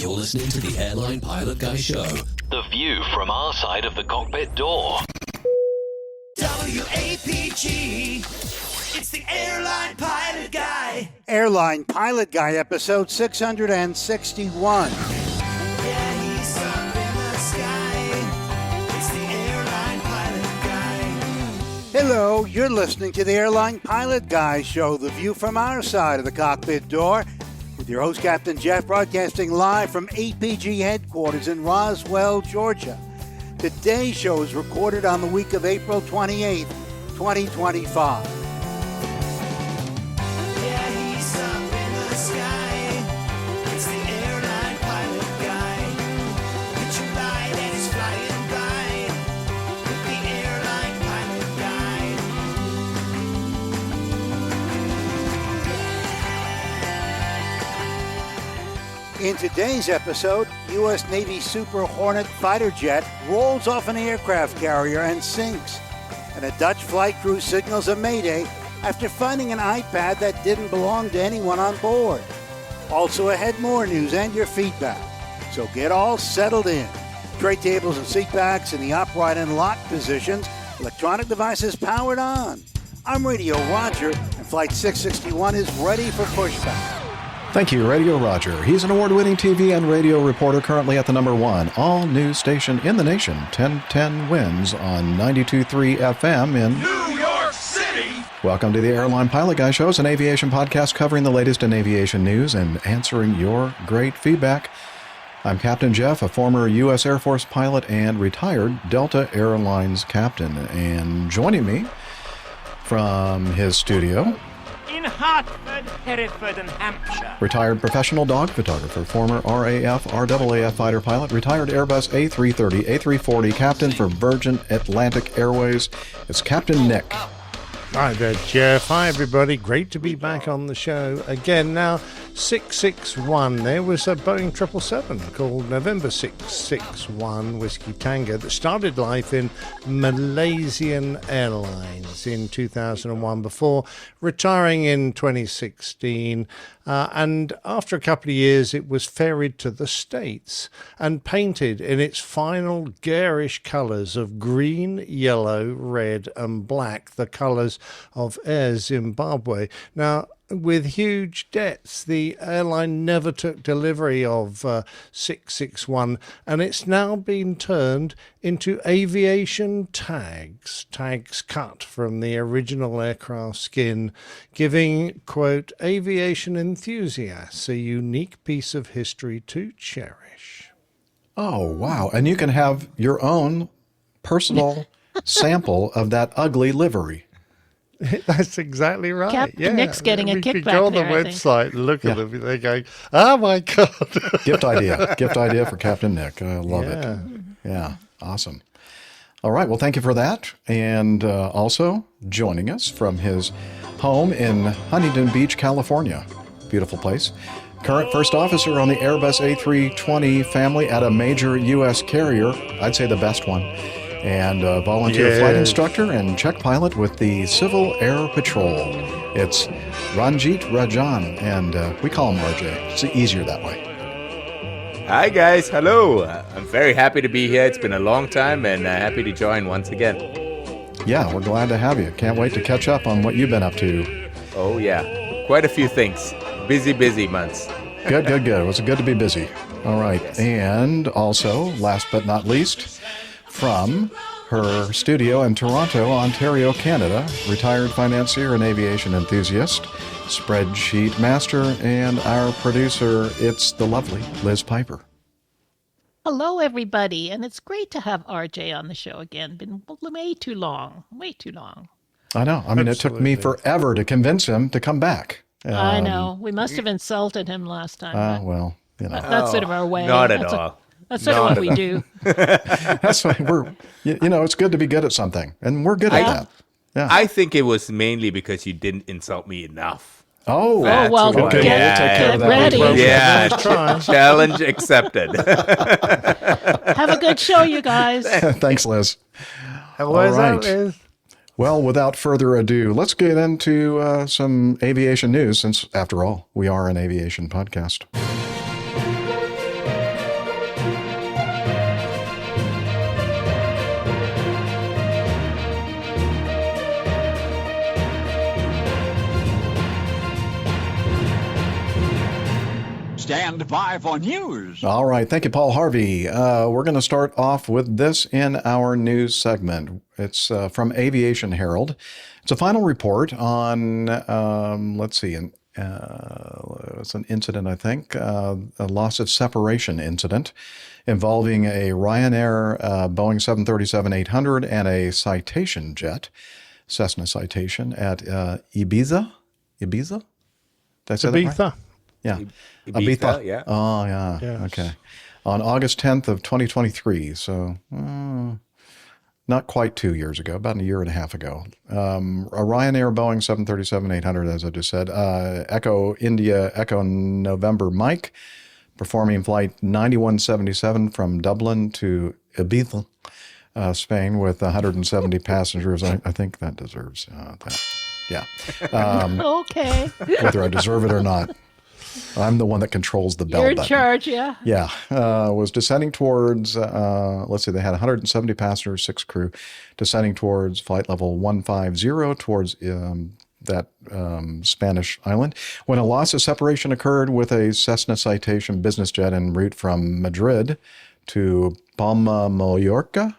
You're listening to the Airline Pilot Guy Show. The view from our side of the cockpit door. WAPG, it's the Airline Pilot Guy. Airline Pilot Guy, episode 661. Yeah, he's up in the sky. It's the Airline Pilot Guy. Hello, you're listening to the Airline Pilot Guy Show, the view from our side of the cockpit door, with your host, Captain Jeff, broadcasting live from APG headquarters in Roswell, Georgia. Today's show is recorded on the week of April 28th, 2025. Yeah, he's up in the sky. It's the Airline Pilot Guy. It's your light and it's flying by. With the Airline Pilot Guy. In today's episode, U.S. Navy Super Hornet fighter jet rolls off an aircraft carrier and sinks, and a Dutch flight crew signals a mayday after finding an iPad that didn't belong to anyone on board. Also ahead, more news and your feedback. So get all settled in. Tray tables and seat backs in the upright and locked positions. Electronic devices powered on. I'm Radio Roger, and Flight 661 is ready for pushback. Thank you, Radio Roger. He's an award-winning TV and radio reporter currently at the number one all-news station in the nation, 1010 Wins on 92.3 FM in New York City! Welcome to the Airline Pilot Guy Show, an aviation podcast covering the latest in aviation news and answering your great feedback. I'm Captain Jeff, a former U.S. Air Force pilot and retired Delta Airlines captain. And joining me from his studio, in Hartford, Hereford, and Hampshire. retired professional dog photographer, former RAF, RAAF fighter pilot, retired Airbus A330, A340 captain for Virgin Atlantic Airways. It's Captain Nick. Hi there, Jeff. Hi, everybody. Great to be back on the show again. Now, 661, there was a Boeing 777 called November 661 Whiskey Tango that started life in Malaysian Airlines in 2001 before retiring in 2016. And after a couple of years, it was ferried to the States and painted in its final garish colours of green, yellow, red and black, the colours of Air Zimbabwe. Now, with huge debts, the airline never took delivery of 661, and it's now been turned into aviation tags cut from the original aircraft skin, giving, quote, aviation enthusiasts a unique piece of history to cherish. Oh, wow. And you can have your own personal sample of that ugly livery. That's exactly right. Captain Nick's getting a we kickback could go on the there, I website and look at them. They're going, oh my God. Gift idea for Captain Nick. I love it. Yeah, awesome. All right, well, thank you for that. And also joining us from his home in Huntington Beach, California. Beautiful place. Current first officer on the Airbus A320 family at a major U.S. carrier. I'd say the best one. And volunteer flight instructor and check pilot with the Civil Air Patrol. It's Ranjeet Rajan, and we call him RJ. It's easier that way. Hi guys, hello. I'm very happy to be here. It's been a long time and happy to join once again. Yeah, we're glad to have you. Can't wait to catch up on what you've been up to. Oh yeah, quite a few things. Busy months. Good. It was good to be busy. All right, Yes. And also, last but not least, from her studio in Toronto, Ontario, Canada, retired financier and aviation enthusiast, spreadsheet master, and our producer, it's the lovely Liz Piper. Hello, everybody, and it's great to have RJ on the show again. Been way too long. I know. I mean, It took me forever to convince him to come back. I know. We must have insulted him last time. Well, you know. That's sort of our way. Not at all. That's sort of what we do. That's why it's good to be good at something, and we're good at that. Yeah. I think it was mainly because you didn't insult me enough. Oh, That's well, why. okay. get, We'll take care of that ready. later. Yeah, challenge accepted. Have a good show, you guys. Thanks, Liz. How was All right. that, Liz? Well, without further ado, let's get into some aviation news, since, after all, we are an aviation podcast. Stand by for news. All right. Thank you, Paul Harvey. We're going to start off with this in our news segment. It's from Aviation Herald. It's a final report on, it's an incident, I think, a loss of separation incident involving a Ryanair Boeing 737-800 and a Citation jet, Cessna Citation, at Ibiza? Did I say that right? Ibiza. Yeah. Ibiza, yeah. Oh, yeah. Yes. Okay. On August 10th of 2023, so not quite 2 years ago, about a year and a half ago. A Ryanair Boeing 737-800, as I just said, Echo India, Echo November Mike, performing flight 9177 from Dublin to Ibiza, Spain, with 170 passengers. I think that deserves that. Yeah. Okay. Whether I deserve it or not. I'm the one that controls the bell You're in button. charge, yeah. Yeah. Was descending towards, they had 170 passengers, 6 crew, descending towards flight level 150 towards that Spanish island, when a loss of separation occurred with a Cessna Citation business jet en route from Madrid to Palma, Mallorca.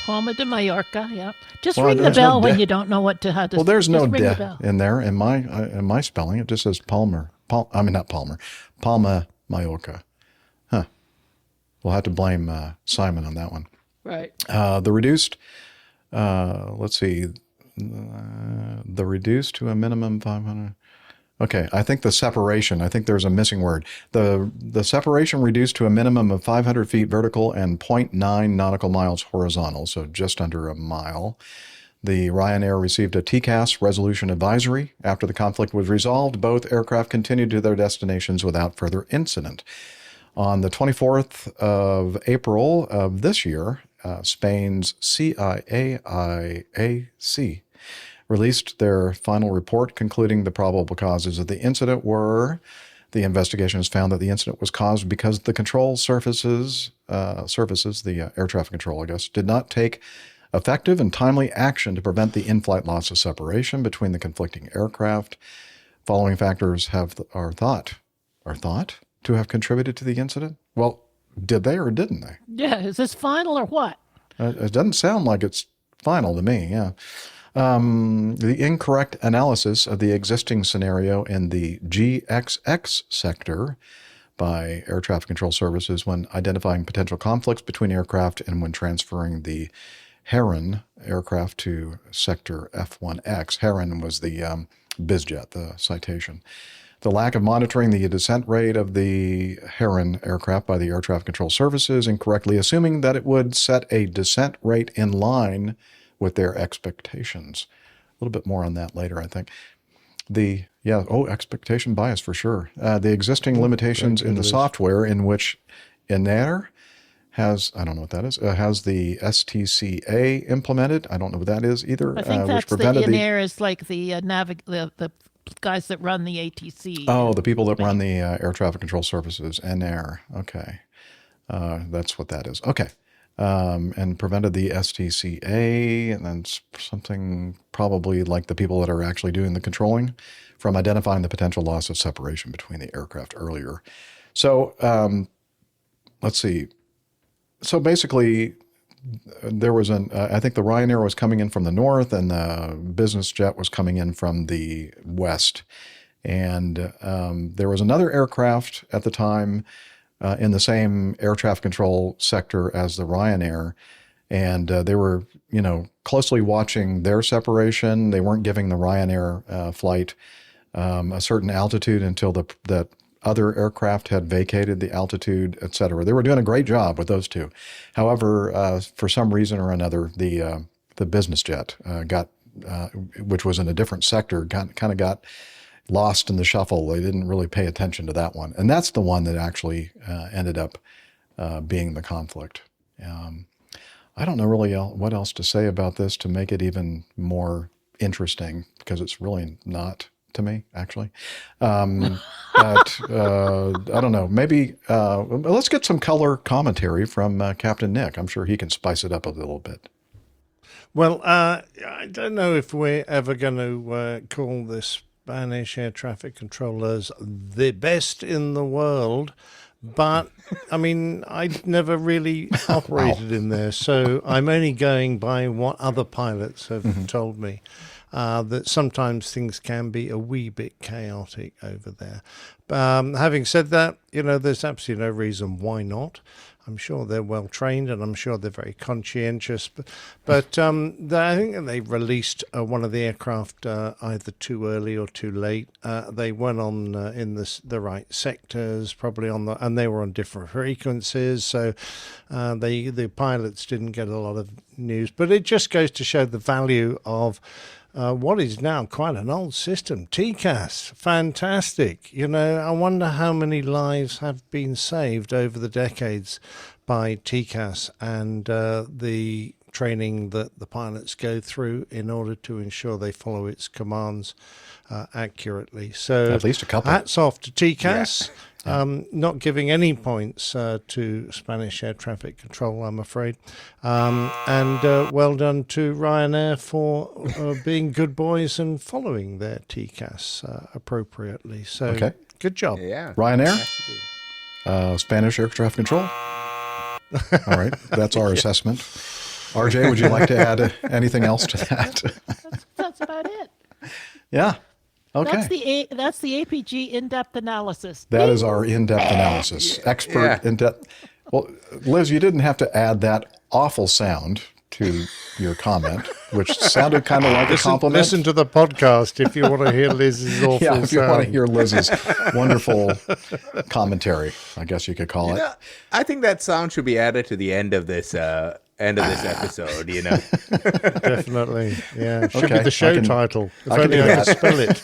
Palma de Mallorca, yeah. Just ring the bell when you don't know how to. Well, there's no ring the de bell. in there in my spelling. It just says Palma, Mallorca. Huh. We'll have to blame Simon on that one. Right. The reduced, the reduced to a minimum 500. Okay, I think the separation, I think there's a missing word. The separation reduced to a minimum of 500 feet vertical and 0.9 nautical miles horizontal, so just under a mile. The Ryanair received a TCAS resolution advisory. After the conflict was resolved, both aircraft continued to their destinations without further incident. On the 24th of April of this year, Spain's CIAIAC released their final report concluding the probable causes of the incident were the investigation has found that the incident was caused because the control surfaces, the air traffic control, I guess, did not take effective and timely action to prevent the in-flight loss of separation between the conflicting aircraft. Following factors are thought to have contributed to the incident. Well, did they or didn't they? Yeah, is this final or what? It doesn't sound like it's final to me, yeah. The incorrect analysis of the existing scenario in the GXX sector by Air Traffic Control Services when identifying potential conflicts between aircraft and when transferring the Heron aircraft to sector F1X. Heron was the bizjet, the Citation. The lack of monitoring the descent rate of the Heron aircraft by the Air Traffic Control Services, incorrectly assuming that it would set a descent rate in line with their expectations. A little bit more on that later, I think. Expectation bias for sure. The existing limitations in the software in which Ryanair has, I don't know what that is, has the STCA implemented. I don't know what that is either. I think that's the Ryanair is like the the guys that run the ATC. Oh, the people that run the Air Traffic Control Services, Ryanair. Okay. That's what that is. Okay. And prevented the STCA, and then something probably like the people that are actually doing the controlling from identifying the potential loss of separation between the aircraft earlier. So let's see. So basically, there was I think the Ryanair was coming in from the north and the business jet was coming in from the west. And there was another aircraft at the time in the same air traffic control sector as the Ryanair. And they were, closely watching their separation. They weren't giving the Ryanair flight a certain altitude until that other aircraft had vacated the altitude, et cetera. They were doing a great job with those two. However, for some reason or another, the business jet which was in a different sector, kind of got lost in the shuffle. They didn't really pay attention to that one. And that's the one that actually ended up being the conflict. I don't know really what else to say about this to make it even more interesting, because it's really not to me, actually. But I don't know. Maybe let's get some color commentary from Captain Nick. I'm sure he can spice it up a little bit. Well, I don't know if we're ever going to call this Spanish air traffic controllers the best in the world. But, I mean, I'd never really operated in there, so I'm only going by what other pilots have told me, that sometimes things can be a wee bit chaotic over there. Having said that, there's absolutely no reason why not. I'm sure they're well trained, and I'm sure they're very conscientious. But I think they released one of the aircraft either too early or too late. They weren't on in the right sectors, probably and they were on different frequencies. So the pilots didn't get a lot of news. But it just goes to show the value of what is now quite an old system, TCAS. Fantastic. I wonder how many lives have been saved over the decades by TCAS and the training that the pilots go through in order to ensure they follow its commands accurately. So at least a couple. Hats off to TCAS. Not giving any points to Spanish air traffic control, I'm afraid. And well done to Ryanair for being good boys and following their TCAS appropriately. So good job. Yeah. Ryanair, Spanish air traffic control. All right, that's our assessment. RJ, would you like to add anything else to that? That's about it. Yeah. Okay. That's the APG in-depth analysis. That is our in-depth analysis. Expert in-depth. Well, Liz, you didn't have to add that awful sound to your comment, which sounded kind of like a compliment. Listen to the podcast if you want to hear Liz's awful sound. Yeah, if you want to hear Liz's wonderful commentary, I guess you could call it. I think that sound should be added to the end of this episode, Definitely, yeah. Should be the show title. If only I could spell it.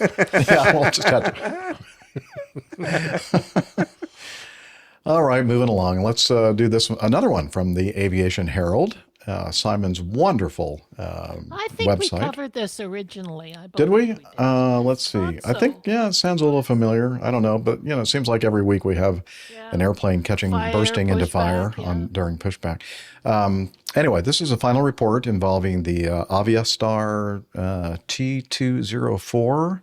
Yeah, we'll just have to. All right, moving along. Let's do another one from the Aviation Herald, Simon's wonderful website. I think we covered this originally. Did we? Let's see. I think, it sounds a little familiar. I don't know, but, it seems like every week we have an airplane bursting into fire during pushback. Anyway, this is a final report involving the Aviastar T204.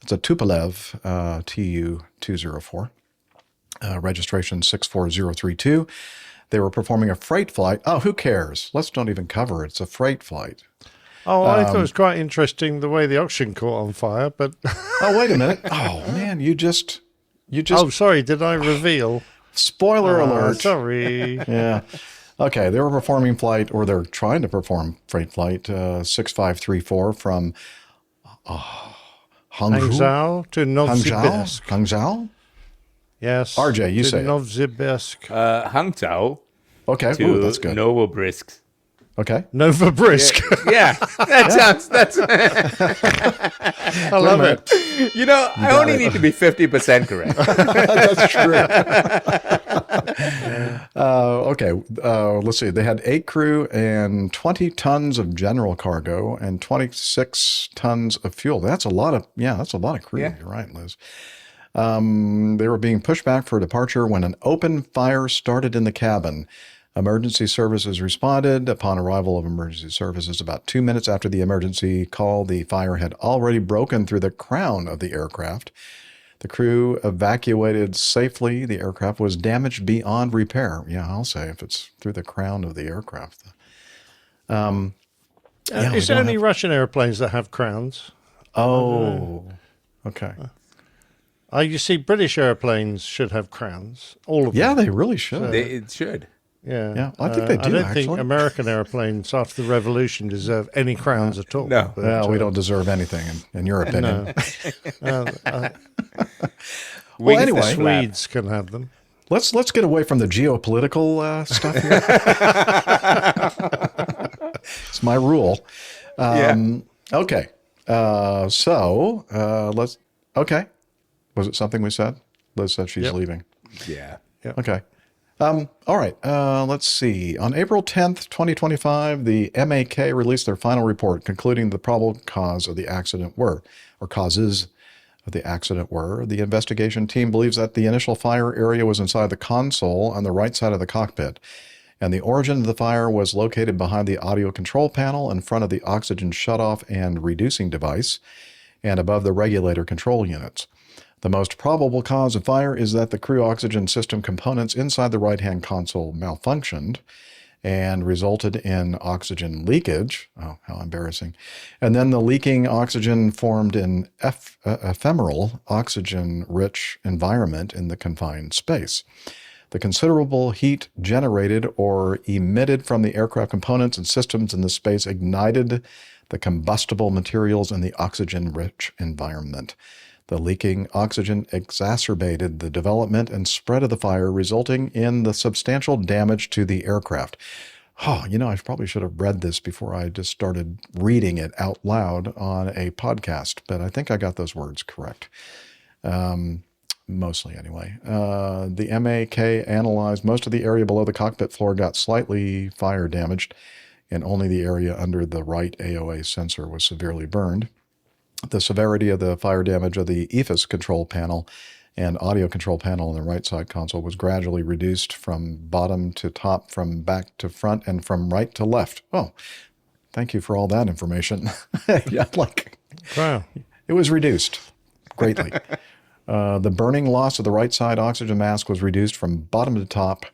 It's a Tupolev Tu-204, registration 64032. They were performing a freight flight. Oh, who cares? Let's don't even cover it. It's a freight flight. Oh, I thought it was quite interesting the way the auction caught on fire, but... Oh, wait a minute. Oh, man, you just... Oh, sorry, did I reveal? Spoiler alert. Sorry. Yeah. Okay, they were performing flight, or they're trying to perform freight flight 6534 from Hangzhou to Novosibirsk. Hangzhou? Yes. RJ, you say Novosibirsk. Hangzhou. Okay, to that's good. Novosibirsk. Okay. Novosibirsk. Yeah, that's I love it. I only need to be 50% correct. That's true. Okay, let's see. They had 8 crew and 20 tons of general cargo and 26 tons of fuel. That's a lot of crew. Yeah. You're right, Liz. They were being pushed back for departure when an open fire started in the cabin. Emergency services responded. Upon arrival of emergency services, about 2 minutes after the emergency call, the fire had already broken through the crown of the aircraft. The crew evacuated safely. The aircraft was damaged beyond repair. Yeah, I'll say if it's through the crown of the aircraft. Is there any Russian airplanes that have crowns? Oh, okay. You see, British airplanes should have crowns. All of them. Yeah, they really should. It should. Yeah. Yeah, I think they do, I don't actually. think American airplanes after the revolution deserve any crowns at all. No. But, Well, we don't deserve anything, in your opinion. No. Well, anyway, Swedes can have them. let's get away from the geopolitical stuff here. It's my rule. Okay. So let's. Okay. Was it something we said? Liz said she's leaving. Yeah. Okay. All right. Let's see. On April 10th, 2025, the MAK released their final report concluding the probable cause of the accident were, or causes of the accident were. The investigation team believes that the initial fire area was inside the console on the right side of the cockpit, and the origin of the fire was located behind the audio control panel in front of the oxygen shutoff and reducing device. and above the regulator control units. The most probable cause of fire is that the crew oxygen system components inside the right-hand console malfunctioned and resulted in oxygen leakage. Oh, how embarrassing. And then the leaking oxygen formed an ephemeral oxygen-rich environment in the confined space. The considerable heat generated or emitted from the aircraft components and systems in the space ignited the combustible materials in the oxygen-rich environment. The leaking oxygen exacerbated the development and spread of the fire, resulting in the substantial damage to the aircraft. Oh, I probably should have read this before I just started reading it out loud on a podcast, but I think I got those words correct. Mostly anyway. The MAK analyzed most of the area below the cockpit floor got slightly fire damaged, and only the area under the right AOA sensor was severely burned. The severity of the fire damage of the EFIS control panel and audio control panel on the right side console was gradually reduced from bottom to top, from back to front, and from right to left. Oh, thank you for all that information. Wow. It was reduced greatly. The burning loss of the right side oxygen mask was reduced from bottom to top,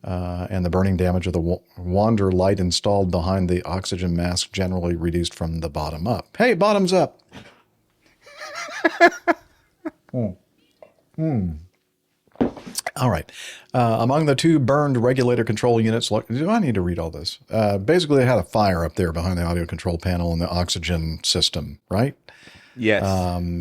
and the burning damage of the wander light installed behind the oxygen mask generally reduced from the bottom up. Hey, bottoms up! All right. Among the two burned regulator control units, do I need to read all this? Basically, they had a fire up there behind the audio control panel and the oxygen system, right? Yes.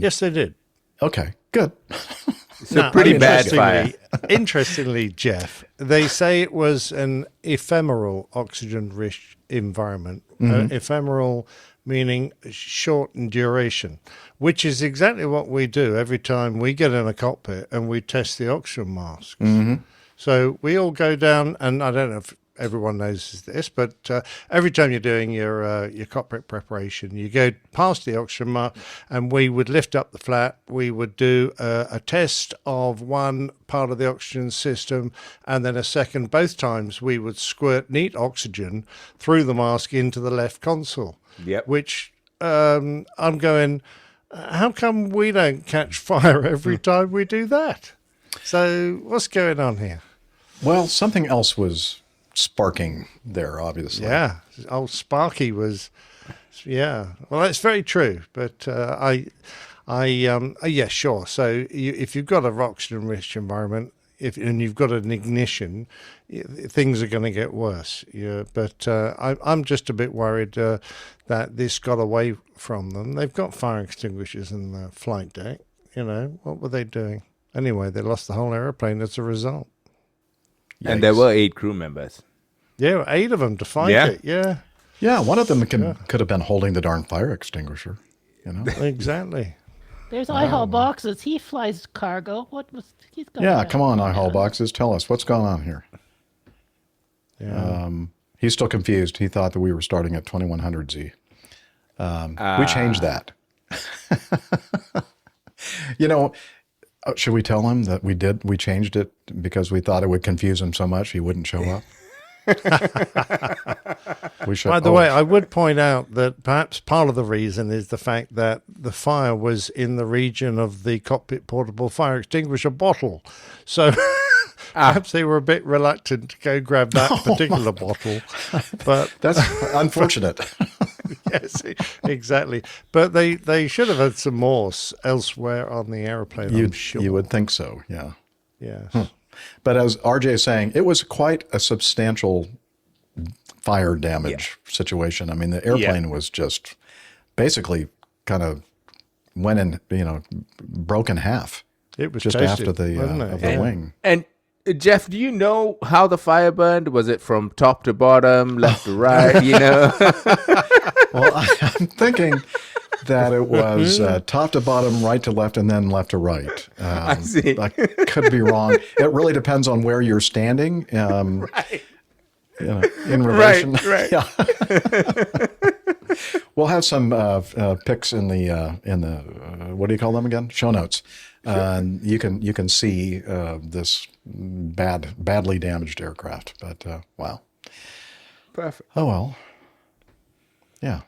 Yes, they did. Okay, good. It's a pretty bad fire. Interestingly, Jeff, they say it was an ephemeral oxygen-rich environment. Ephemeral meaning short in duration, which is exactly what we do every time we get in a cockpit and we test the oxygen masks. So we all go down, and I don't know if everyone knows this, but every time you're doing your cockpit preparation, you go past the oxygen mask, and we would lift up the flap. We would do a test of one part of the oxygen system, and then a second. Both times we would squirt neat oxygen through the mask into the left console. Yep. Which I'm going, how come we don't catch fire every time we do that? So what's going on here? Well, something else was sparking there, obviously. Yeah, old Sparky was, yeah. Well, that's very true. But yeah, sure. So if you've got a oxygen-rich environment, and you've got an ignition, things are going to get worse. Yeah, but I'm just a bit worried that this got away from them. They've got fire extinguishers in the flight deck. What were they doing? Anyway, they lost the whole airplane as a result. Yikes. And there were 8 crew members. Yeah, 8 of them to fight it. Yeah. Yeah, one of them could have been holding the darn fire extinguisher. Exactly. There's IHAL boxes. He flies cargo. He's got? Yeah, come on, IHAL boxes. Tell us what's going on here. Yeah. He's still confused. He thought that we were starting at 2100Z. We changed that. Should we tell him that we changed it because we thought it would confuse him so much he wouldn't show up? By the way, I would point out that perhaps part of the reason is the fact that the fire was in the region of the cockpit portable fire extinguisher bottle. So perhaps they were a bit reluctant to go grab that particular bottle. But that's unfortunate. Yes, exactly. But they should have had some more elsewhere on the airplane, I'm sure. You would think so, yeah. Yes. But as RJ is saying, it was quite a substantial fire damage situation. I mean, the airplane was just basically kind of went in, broke in half. It was just tasted, after the wing. And Jeff, do you know how the fire burned? Was it from top to bottom, left to right? Well, I'm thinking that it was top to bottom, right to left, and then left to right. I see. I could be wrong. It really depends on where you're standing. Right. In relation. Right. Yeah. We'll have some pics in the what do you call them again? Show notes. You can see this badly damaged aircraft. But wow. Perfect. Oh well. Yeah.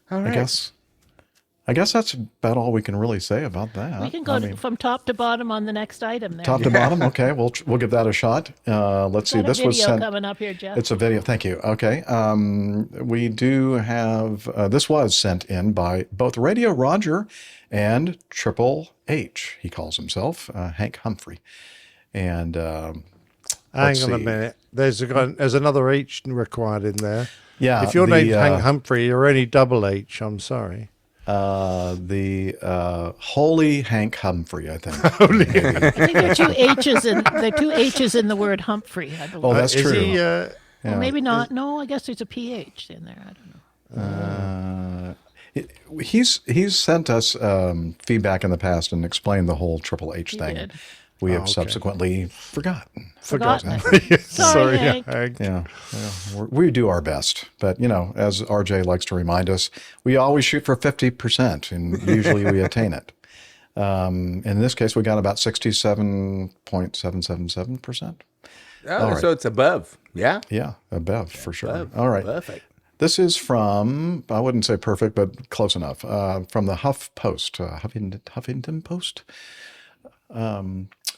All right. I I guess that's about all we can really say about that. We can go from top to bottom on the next item there. Top to bottom? Okay, we'll give that a shot. Let's see. This was sent. Coming up here, Jeff. It's a video. Thank you. Okay. We do have, this was sent in by both Radio Roger and Triple H, he calls himself, Hank Humphrey. And hang on a minute. There's another H required in there. Yeah. If your name's Hank Humphrey, you're only double H. I'm sorry. The Holy Hank Humphrey, I think. Holy. I think there are two H's in the word Humphrey, I believe. Oh, that's true. He, well, maybe not. No, I guess there's a PH in there. I don't know. He's sent us feedback in the past and explained the whole Triple H thing. Did. We have subsequently forgotten. Sorry, Hank. Yeah, we do our best. But, as RJ likes to remind us, we always shoot for 50%, and usually we attain it. In this case, we got about 67.777%. Oh, right. So it's above. Yeah? Yeah, above, for sure. Above. All right. Perfect. This is from, I wouldn't say perfect, but close enough, from the Huffington Post.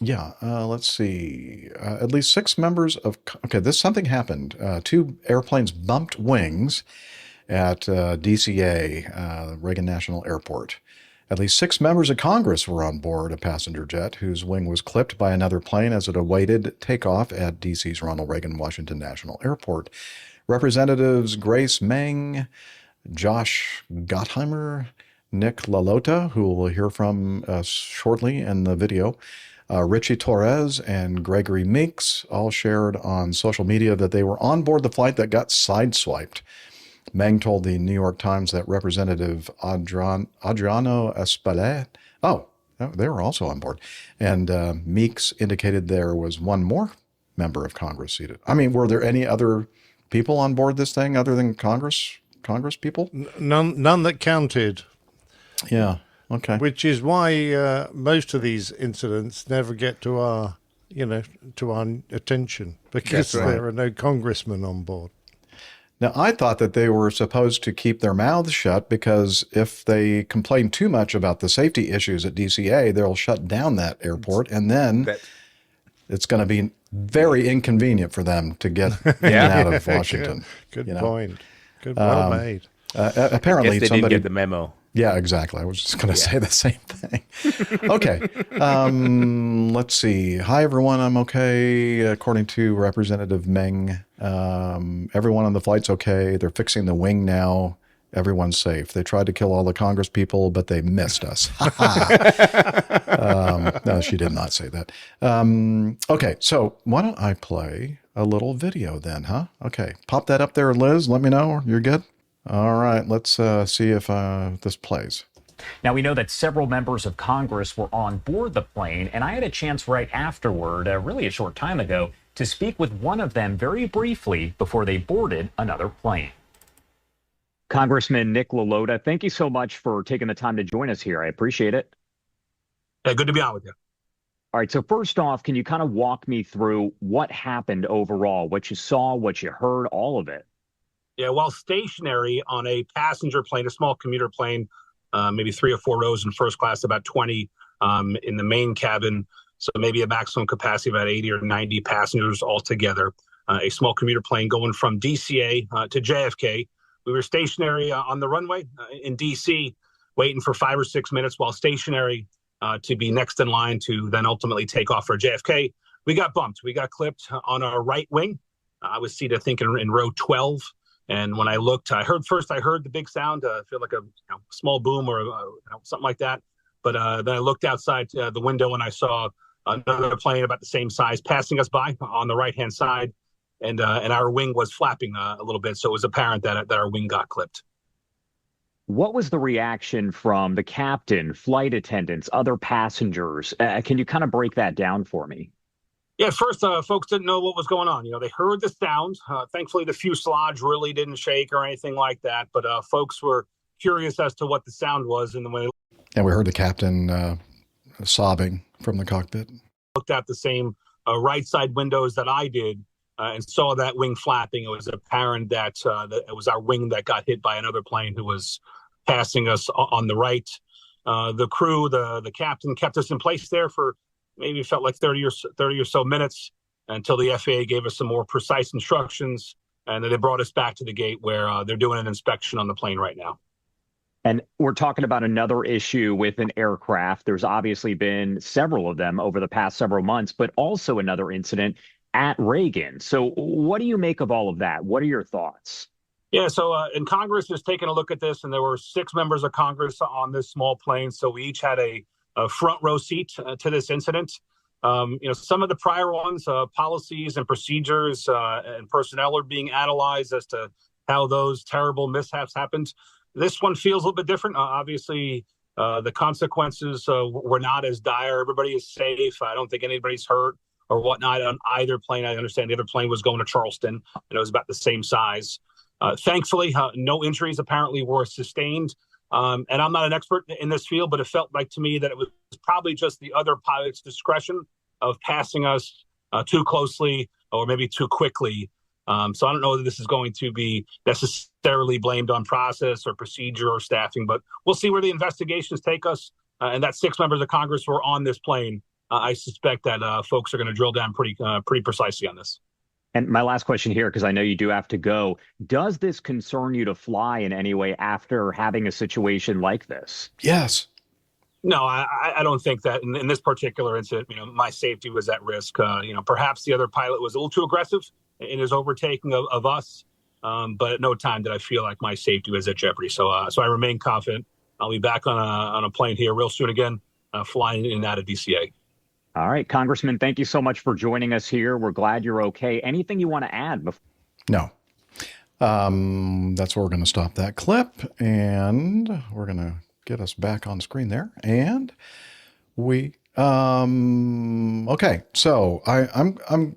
Let's see. At least 6 members of... Okay, something happened. 2 airplanes bumped wings at DCA, Reagan National Airport. At least 6 members of Congress were on board a passenger jet whose wing was clipped by another plane as it awaited takeoff at DC's Ronald Reagan Washington National Airport. Representatives Grace Meng, Josh Gottheimer, Nick LaLota, who we'll hear from shortly in the video, Richie Torres, and Gregory Meeks all shared on social media that they were on board the flight that got sideswiped. Meng told the New York Times that Representative Adriano Espaillat, they were also on board, and Meeks indicated there was one more member of Congress seated. I mean, were there any other people on board this thing other than Congress people? None that counted. Yeah. Okay. Which is why most of these incidents never get to our attention, because there are no congressmen on board. Now, I thought that they were supposed to keep their mouths shut because if they complain too much about the safety issues at DCA, they'll shut down that airport, and then it's going to be very inconvenient for them to get in and out of Washington. Good point. Good, well made. Apparently, they didn't get the memo. Yeah, exactly. I was just going to say the same thing. Okay. Let's see. Hi, everyone. I'm okay. According to Representative Meng, everyone on the flight's okay. They're fixing the wing now. Everyone's safe. They tried to kill all the Congress people, but they missed us. No, she did not say that. Okay, so why don't I play a little video then, huh? Okay, pop that up there, Liz. Let me know. You're good? All right, let's see if this plays. Now, we know that several members of Congress were on board the plane, and I had a chance right afterward, really a short time ago, to speak with one of them very briefly before they boarded another plane. Congressman Nick LaLota, thank you so much for taking the time to join us here. I appreciate it. Hey, good to be on with you. All right, so first off, can you kind of walk me through what happened overall, what you saw, what you heard, all of it? Yeah, while stationary on a passenger plane, a small commuter plane, maybe 3 or 4 rows in first class, about 20 in the main cabin, so maybe a maximum capacity of about 80 or 90 passengers altogether. A small commuter plane going from DCA to JFK. We were stationary on the runway in DC, waiting for 5 or 6 minutes while stationary to be next in line to then ultimately take off for JFK. We got bumped. We got clipped on our right wing. I was seated, I think, in row 12. And when I looked, I heard the big sound, feel like a small boom or something like that. But then I looked outside the window and I saw another plane about the same size passing us by on the right-hand side. And our wing was flapping a little bit. So it was apparent that our wing got clipped. What was the reaction from the captain, flight attendants, other passengers? Can you kind of break that down for me? Yeah, at first, folks didn't know what was going on. They heard the sound. Thankfully, the fuselage really didn't shake or anything like that. But folks were curious as to what the sound was. And when we heard the captain sobbing from the cockpit. Looked at the same right side windows that I did and saw that wing flapping. It was apparent that it was our wing that got hit by another plane who was passing us on the right. The crew, the captain, kept us in place there for maybe it felt like 30 or so minutes until the FAA gave us some more precise instructions, and then they brought us back to the gate where they're doing an inspection on the plane right now. And we're talking about another issue with an aircraft. There's obviously been several of them over the past several months, but also another incident at Reagan. So what do you make of all of that? What are your thoughts? Yeah, so in Congress is taking a look at this, and there were 6 members of Congress on this small plane. So we each had a front row seat to this incident. Some of the prior ones, policies and procedures and personnel are being analyzed as to how those terrible mishaps happened. This one feels a little bit different. Obviously, the consequences were not as dire. Everybody is safe. I don't think anybody's hurt or whatnot on either plane. I understand the other plane was going to Charleston, and it was about the same size. Thankfully, no injuries apparently were sustained. And I'm not an expert in this field, but it felt like to me that it was probably just the other pilot's discretion of passing us too closely or maybe too quickly. So I don't know that this is going to be necessarily blamed on process or procedure or staffing, but we'll see where the investigations take us. And that 6 members of Congress were on this plane. I suspect that folks are going to drill down pretty precisely on this. And my last question here, because I know you do have to go, does this concern you to fly in any way after having a situation like this? Yes. No, I don't think that in this particular incident, my safety was at risk. Perhaps the other pilot was a little too aggressive in his overtaking of us, but at no time did I feel like my safety was at jeopardy. So I remain confident. I'll be back on a plane here real soon again, flying in and out of DCA. All right, Congressman, thank you so much for joining us here. We're glad you're okay. Anything you want to add? No. That's where we're going to stop that clip, and we're going to get us back on screen there. And we, okay. So I'm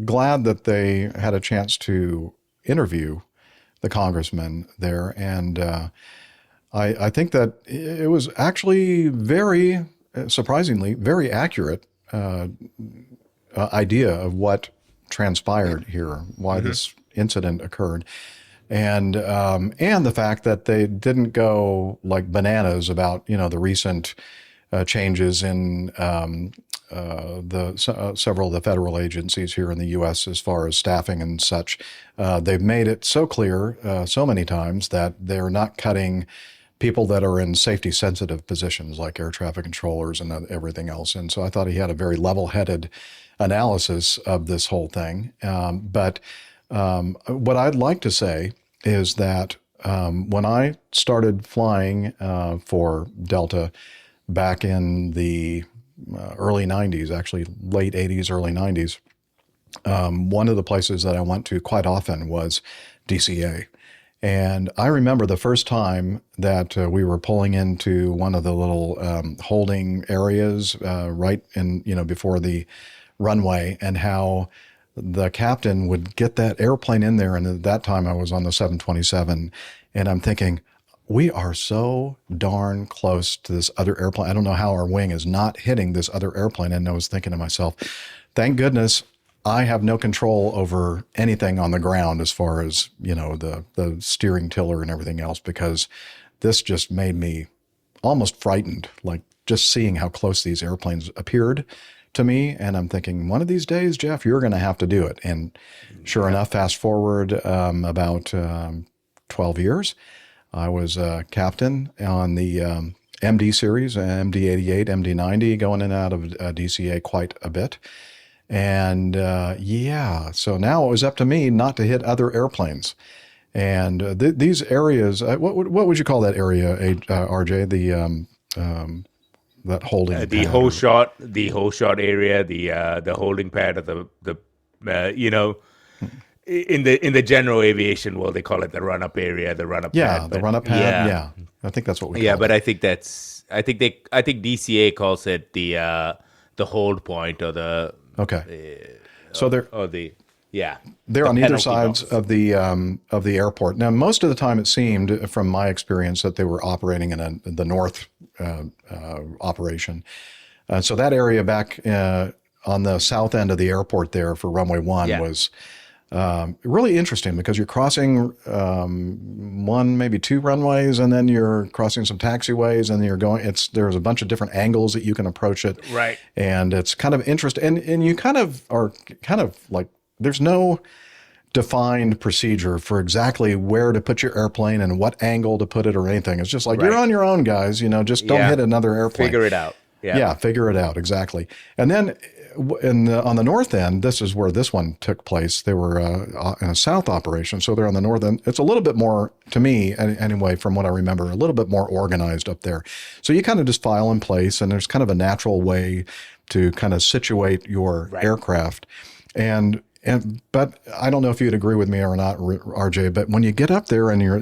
glad that they had a chance to interview the congressman there. And, I think that it was actually surprisingly, very accurate idea of what transpired here, why this incident occurred, and the fact that they didn't go like bananas about the recent changes in several of the federal agencies here in the U.S. as far as staffing and such. They've made it so clear so many times that they're not cutting people that are in safety sensitive positions like air traffic controllers and everything else. And so I thought he had a very level-headed analysis of this whole thing. But what I'd like to say is that when I started flying for Delta back in the early 90s, actually late 80s, early 90s, one of the places that I went to quite often was DCA. And I remember the first time that we were pulling into one of the little holding areas right in, before the runway, and how the captain would get that airplane in there. And at that time I was on the 727, and I'm thinking, we are so darn close to this other airplane. I don't know how our wing is not hitting this other airplane. And I was thinking to myself, thank goodness I have no control over anything on the ground as far as, the steering tiller and everything else, because this just made me almost frightened, like just seeing how close these airplanes appeared to me. And I'm thinking, one of these days, Jeff, you're going to have to do it. And sure enough, fast forward about 12 years, I was a captain on the MD series, MD-88, MD-90, going in and out of DCA quite a bit. And so now it was up to me not to hit other airplanes. And these areas, what would you call that area, RJ? That holding the whole shot area, the holding pad of the in the general aviation world, they call it the run-up area, the run-up pad. Yeah, the run-up pad. Yeah, I think that's what we call it. But I think I think DCA calls it the hold point or the. Okay. So they're they're on either sides of the airport. Now, most of the time, it seemed, from my experience, that they were operating in the north operation. So that area back on the south end of the airport there for runway 1 was Really interesting because you're crossing one, maybe two runways, and then you're crossing some taxiways, and there's a bunch of different angles that you can approach it. Right. And it's kind of interesting. And you kind of like, there's no defined procedure for exactly where to put your airplane and what angle to put it or anything. It's just like, you're on your own, guys, just don't hit another airplane. Figure it out. Yeah, figure it out. Exactly. And then on the north end, this is where this one took place. They were in a south operation, so they're on the north end. It's a little bit more, to me anyway, from what I remember, a little bit more organized up there. So you kind of just file in place, and there's kind of a natural way to kind of situate your aircraft. But I don't know if you'd agree with me or not, RJ. But when you get up there and you're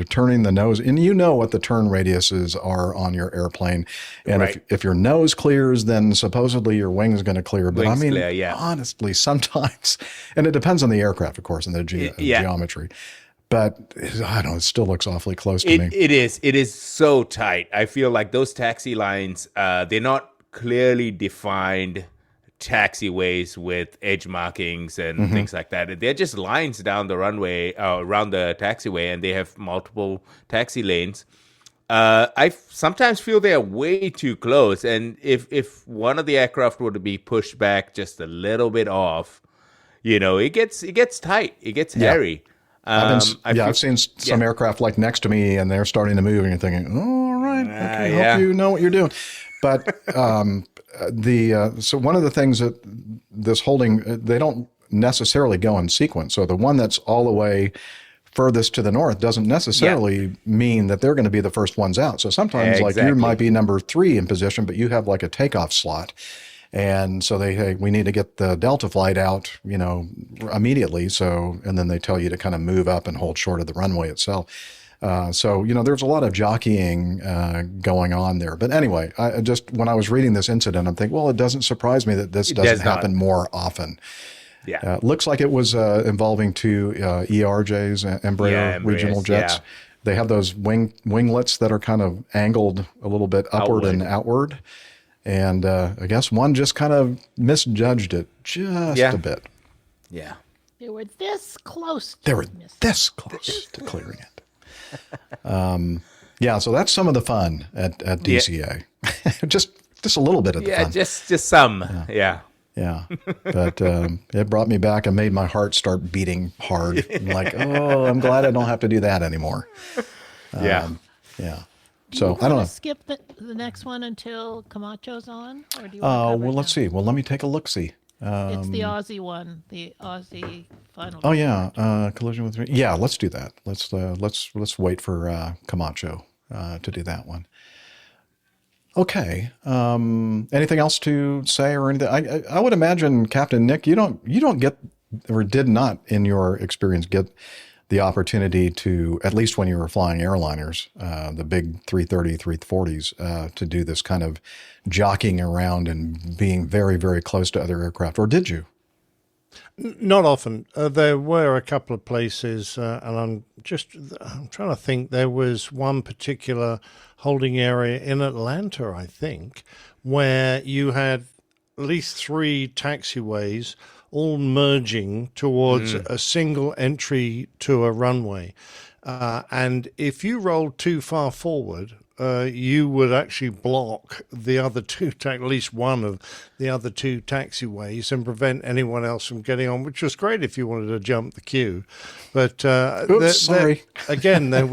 turning the nose, and what the turn radiuses are on your airplane, and if your nose clears, then supposedly your wing is going to clear. But honestly, sometimes, and it depends on the aircraft, of course, and the geometry. But I don't know, it still looks awfully close to me. It is so tight. I feel like those taxi lines, they're not clearly defined taxiways with edge markings and things like that. They're just lines down the runway, around the taxiway, and they have multiple taxi lanes. I sometimes feel they're way too close, and if one of the aircraft were to be pushed back just a little bit off, it gets tight. It gets hairy. I've seen some aircraft like next to me, and they're starting to move, and you're thinking, oh, all right, okay, hope you know what you're doing. But so one of the things that this holding, they don't necessarily go in sequence. So the one that's all the way furthest to the north doesn't necessarily mean that they're going to be the first ones out. So sometimes like you might be number 3 in position, but you have like a takeoff slot. And so we need to get the Delta flight out, immediately. So, and then they tell you to kind of move up and hold short of the runway itself. So, there's a lot of jockeying going on there. But anyway, when I was reading this incident, I'm thinking, well, it doesn't surprise me that this doesn't happen more often. Yeah. Looks like it was involving 2 ERJs, Embraer regional jets. Yeah. They have those winglets that are kind of angled a little bit upward and outward. And I guess one just kind of misjudged it just a bit. Yeah. They were this close to clearing it. So that's some of the fun at DCA. just a little bit of the fun. Just some. Yeah. But it brought me back and made my heart start beating hard. I'm like, I'm glad I don't have to do that anymore. Yeah. So I don't know. Skip the next one until Camacho's on, or do you let's see. Well, let me take a look-see. It's the Aussie one, the Aussie final. Oh yeah, collision with me. Yeah, let's do that. Let's wait for Camacho to do that one. Okay. Anything else to say or anything? I would imagine, Captain Nick, you don't get, or did not in your experience get the opportunity to, at least when you were flying airliners, the big 330, 340s, to do this kind of jockeying around and being very, very close to other aircraft, or did you? Not often. There were a couple of places, and I'm trying to think. There was one particular holding area in Atlanta, I think, where you had at least 3 taxiways all merging towards a single entry to a runway. And if you rolled too far forward, you would actually block the other 2, at least one of the other 2 taxiways, and prevent anyone else from getting on, which was great if you wanted to jump the queue. But sorry. Again, there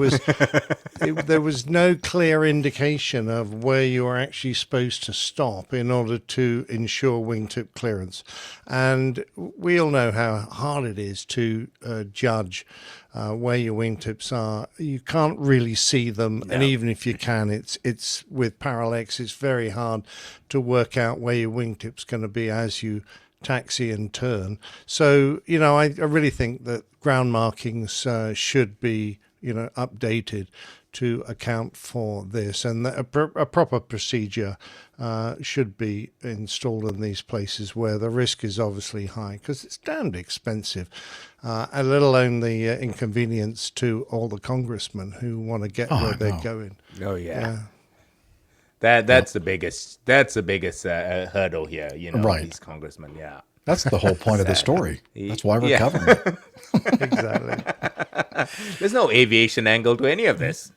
was no clear indication of where you were actually supposed to stop in order to ensure wingtip clearance. And we all know how hard it is to judge where your wingtips are. You can't really see them, and even if you can, it's with parallax, it's very hard to work out where your wingtip's going to be as you taxi and turn. So, I really think that ground markings should be, updated to account for this, and that a proper procedure should be installed in these places where the risk is obviously high, because it's damned expensive, and let alone the inconvenience to all the congressmen who want to get where they're going. Oh yeah. That's the biggest hurdle here, right. These congressmen. That's the whole point of the story. That's why we're covering it. Exactly. There's no aviation angle to any of this.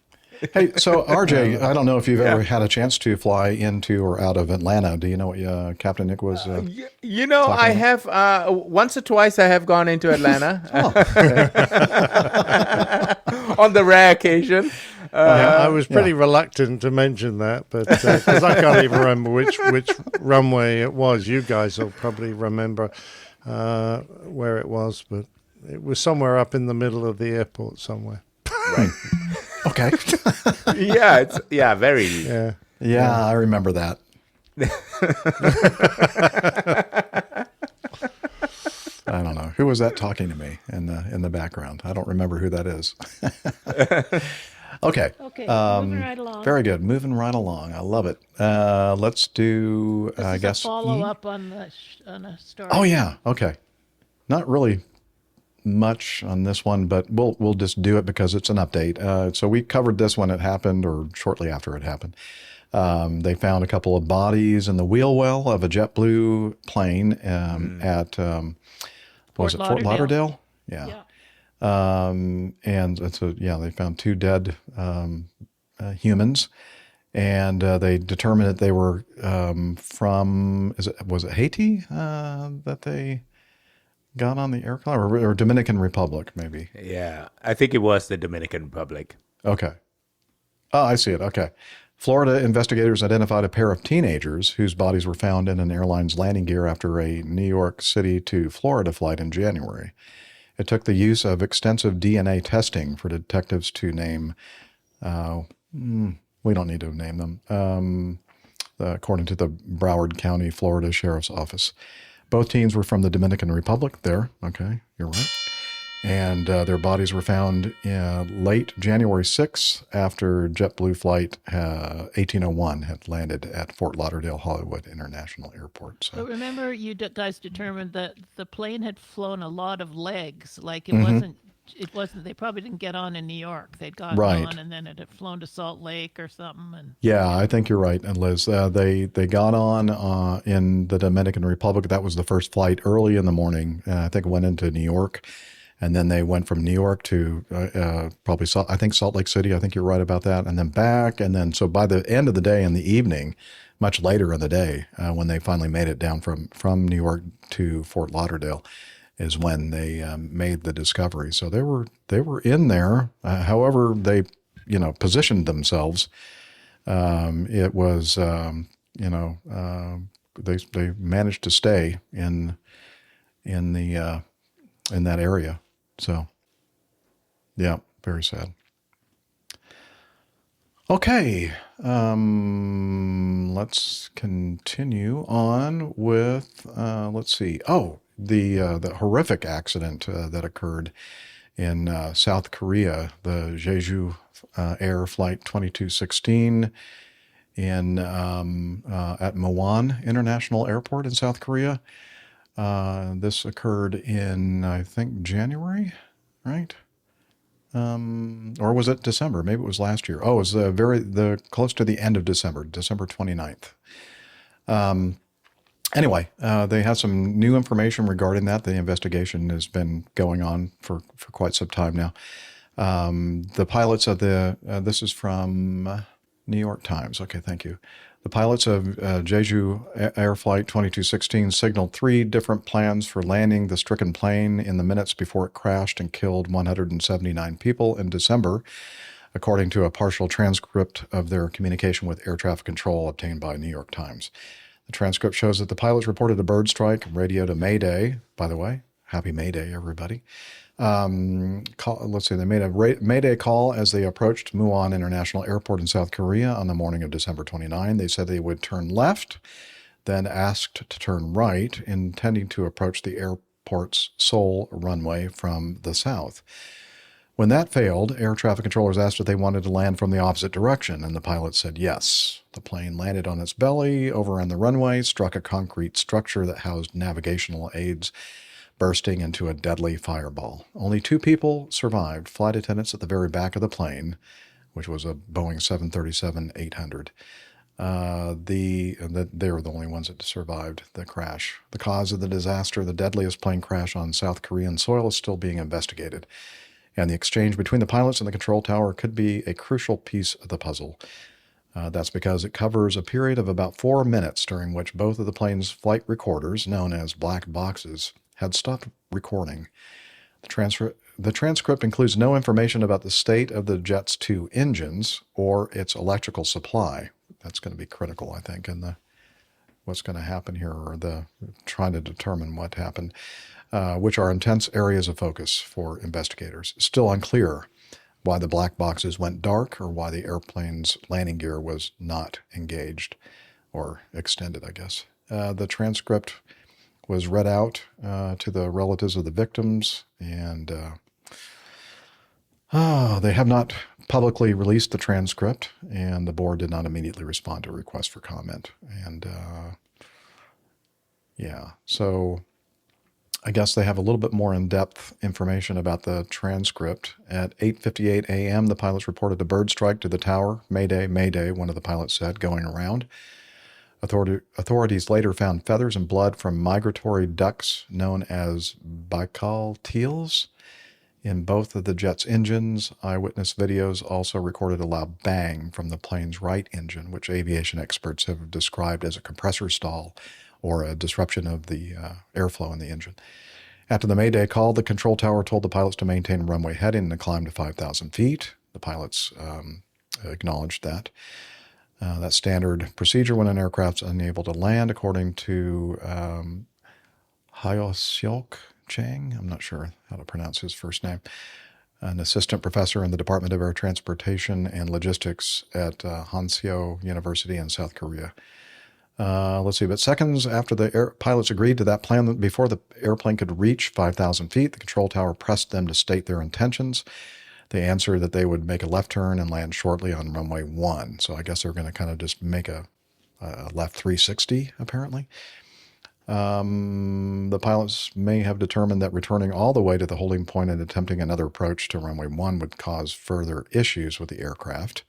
Hey, so RJ, I don't know if you've ever had a chance to fly into or out of Atlanta. Do you know what Captain Nick was? I have once or twice. I have gone into Atlanta on the rare occasion. I was pretty reluctant to mention that, but because I can't even remember which runway it was. You guys will probably remember where it was, but it was somewhere up in the middle of the airport somewhere. Right. Okay. Very. Yeah, I remember that. I don't know. Who was that talking to me in the background? I don't remember who that is. Okay. Moving right along. Very good. Moving right along. I love it. Let's do, I guess. Follow up on a story. Oh, yeah. Okay. Not really much on this one, but we'll just do it because it's an update. So we covered this when it happened or shortly after it happened. They found a couple of bodies in the wheel well of a JetBlue plane at Fort Lauderdale? Yeah. And so they found 2 dead humans, and they determined that they were from was it Haiti that they got on the aircraft, or Dominican Republic, maybe. Yeah, I think it was the Dominican Republic. Okay. Oh, I see it. Okay. Florida investigators identified a pair of teenagers whose bodies were found in an airline's landing gear after a New York City to Florida flight in January. It took the use of extensive DNA testing for detectives to name, we don't need to name them, according to the Broward County, Florida Sheriff's Office. Both teens were from the Dominican Republic there. Okay, you're right. And their bodies were found late January 6th after JetBlue flight 1801 had landed at Fort Lauderdale Hollywood International Airport. So. But remember, you guys determined that the plane had flown a lot of legs. Like it wasn't. They probably didn't get on in New York. They'd gone on and then it had flown to Salt Lake or something. And yeah, I think you're right, Liz. They got on in the Dominican Republic. That was the first flight early in the morning. I think it went into New York. And then they went from New York to probably Salt Lake City. I think you're right about that. And then back. And then so by the end of the day in the evening, much later in the day, when they finally made it down from New York to Fort Lauderdale, is when they made the discovery. So they were in there. However, they positioned themselves. It was they managed to stay in that area. So, yeah, very sad. Okay, let's continue on with, let's see. Oh, the horrific accident that occurred in South Korea, the Jeju Air Flight 2216 at Muan International Airport in South Korea. This occurred in, I think, January, right? Or was it December? Maybe it was last year. Oh, it was close to the end of December 29th. Anyway, they have some new information regarding that. The investigation has been going on for quite some time now. The pilots of this is from New York Times. Okay, thank you. The pilots of Jeju Air Flight 2216 signaled 3 different plans for landing the stricken plane in the minutes before it crashed and killed 179 people in December, according to a partial transcript of their communication with air traffic control obtained by New York Times. The transcript shows that the pilots reported a bird strike, radioed a Mayday. By the way, happy Mayday, everybody. Let's see, they made a Mayday call as they approached Muan International Airport in South Korea on the morning of December 29. They said they would turn left, then asked to turn right, intending to approach the airport's Seoul runway from the south. When that failed, air traffic controllers asked if they wanted to land from the opposite direction, and the pilot said yes. The plane landed on its belly, overran the runway, struck a concrete structure that housed navigational aids, bursting into a deadly fireball. Only 2 people survived, flight attendants at the very back of the plane, which was a Boeing 737-800. They were the only ones that survived the crash. The cause of the disaster, the deadliest plane crash on South Korean soil, is still being investigated. And the exchange between the pilots and the control tower could be a crucial piece of the puzzle. That's because it covers a period of about 4 minutes during which both of the plane's flight recorders, known as black boxes, had stopped recording. The transcript includes no information about the state of the jet's 2 engines or its electrical supply. That's going to be critical, I think, in what's going to happen here, or trying to determine what happened, which are intense areas of focus for investigators. Still unclear why the black boxes went dark or why the airplane's landing gear was not engaged or extended, I guess. The transcript was read out to the relatives of the victims, and they have not publicly released the transcript, and the board did not immediately respond to a request for comment. And so I guess they have a little bit more in-depth information about the transcript. At 8:58 a.m., the pilots reported a bird strike to the tower. Mayday, Mayday, one of the pilots said, going around. Authorities later found feathers and blood from migratory ducks known as Baikal teals in both of the jet's engines. Eyewitness videos also recorded a loud bang from the plane's right engine, which aviation experts have described as a compressor stall or a disruption of the airflow in the engine. After the Mayday call, the control tower told the pilots to maintain runway heading and climb to 5,000 feet. The pilots acknowledged that. That's standard procedure when an aircraft's unable to land, according to Hyoseok Chang. I'm not sure how to pronounce his first name. An assistant professor in the Department of Air Transportation and Logistics at Hangzhou University in South Korea. But seconds after the pilots agreed to that plan, before the airplane could reach 5,000 feet, the control tower pressed them to state their intentions. They answered that they would make a left turn and land shortly on runway 1. So I guess they're going to kind of just make a left 360, apparently. The pilots may have determined that returning all the way to the holding point and attempting another approach to runway 1 would cause further issues with the aircraft.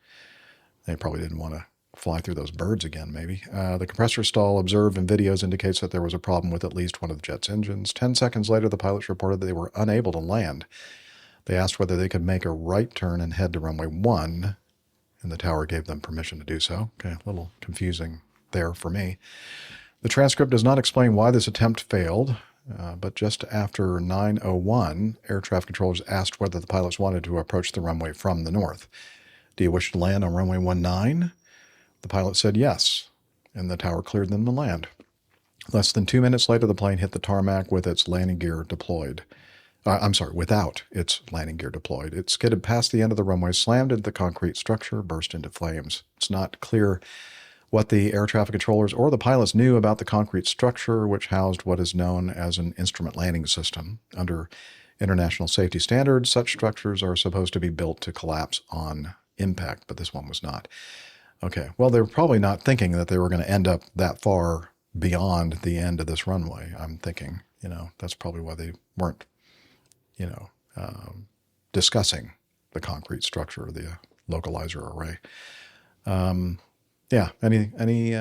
They probably didn't want to fly through those birds again, maybe. The compressor stall observed in videos indicates that there was a problem with at least one of the jet's engines. 10 seconds later, the pilots reported that they were unable to land. They asked whether they could make a right turn and head to runway 1, and the tower gave them permission to do so. Okay, a little confusing there for me. The transcript does not explain why this attempt failed, but just after 9:01, air traffic controllers asked whether the pilots wanted to approach the runway from the north. Do you wish to land on runway 19? The pilot said yes, and the tower cleared them to land. Less than 2 minutes later, the plane hit the tarmac with its landing gear deployed. Without its landing gear deployed. It skidded past the end of the runway, slammed into the concrete structure, burst into flames. It's not clear what the air traffic controllers or the pilots knew about the concrete structure, which housed what is known as an instrument landing system. Under international safety standards, such structures are supposed to be built to collapse on impact, but this one was not. Okay, well, they were probably not thinking that they were going to end up that far beyond the end of this runway. I'm thinking, that's probably why they weren't, discussing the concrete structure of the localizer array. Any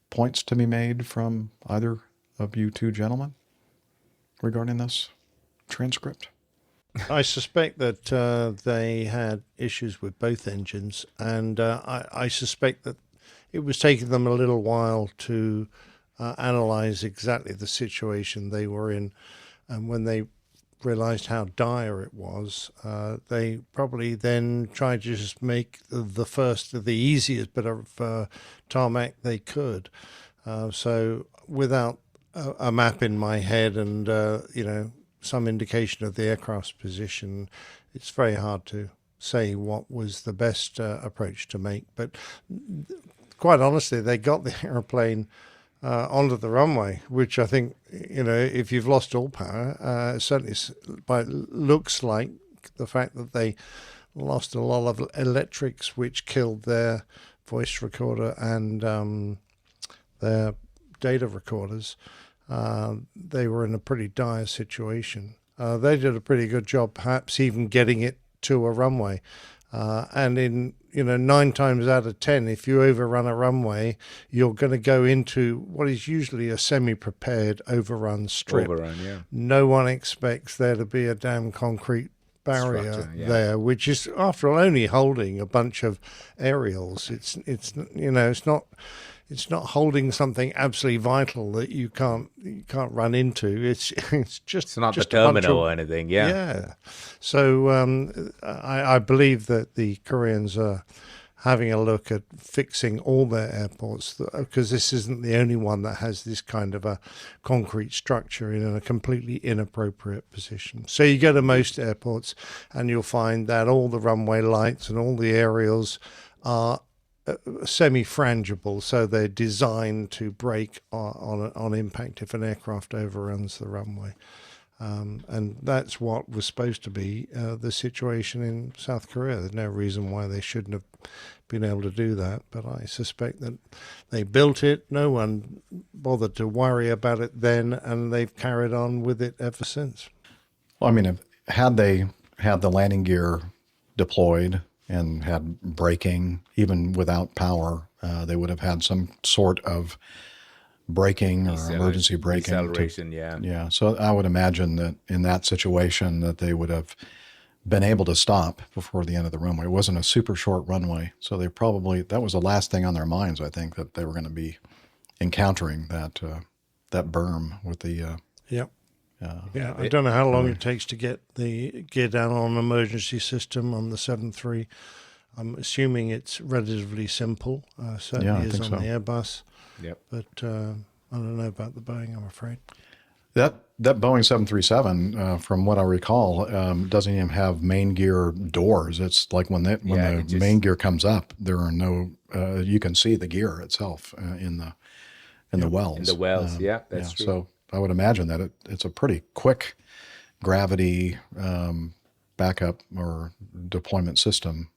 points to be made from either of you two gentlemen regarding this transcript? I suspect that they had issues with both engines, and I suspect that it was taking them a little while to analyze exactly the situation they were in. And when they realized how dire it was, they probably then tried to just make the easiest bit of tarmac they could. So without a map in my head and, some indication of the aircraft's position, it's very hard to say what was the best approach to make. But quite honestly, they got the airplane onto the runway, which I think, if you've lost all power, certainly looks like the fact that they lost a lot of electrics, which killed their voice recorder and their data recorders. They were in a pretty dire situation. They did a pretty good job, perhaps even getting it to a runway. And in 9 times out of 10, if you overrun a runway, you're going to go into what is usually a semi-prepared overrun strip. No one expects there to be a damn concrete barrier there, which is, after all, only holding a bunch of aerials. It's not holding something absolutely vital that you can't run into. It's not just the terminal or anything. Yeah. So I believe that the Koreans are having a look at fixing all their airports, because this isn't the only one that has this kind of a concrete structure in a completely inappropriate position. So you go to most airports and you'll find that all the runway lights and all the aerials are semi-frangible, so they're designed to break on impact if an aircraft overruns the runway. And that's what was supposed to be the situation in South Korea. There's no reason why they shouldn't have been able to do that, but I suspect that they built it, no one bothered to worry about it then, and they've carried on with it ever since. Well, I mean, had they had the landing gear deployed and had braking, even without power, they would have had some sort of braking or emergency braking. Acceleration, Yeah, so I would imagine that in that situation that they would have been able to stop before the end of the runway. It wasn't a super short runway, so they probably, that was the last thing on their minds, I think, that they were going to be encountering that berm with the... I don't know how long it takes to get the gear down on an emergency system on the 737. I'm assuming it's relatively simple. Certainly is on the Airbus. Yep. But I don't know about the Boeing, I'm afraid. That Boeing 737, from what I recall, doesn't even have main gear doors. It's like when the main gear comes up, there are no. You can see the gear itself in the wells. In the wells, that's true. So I would imagine that it's a pretty quick gravity backup or deployment system.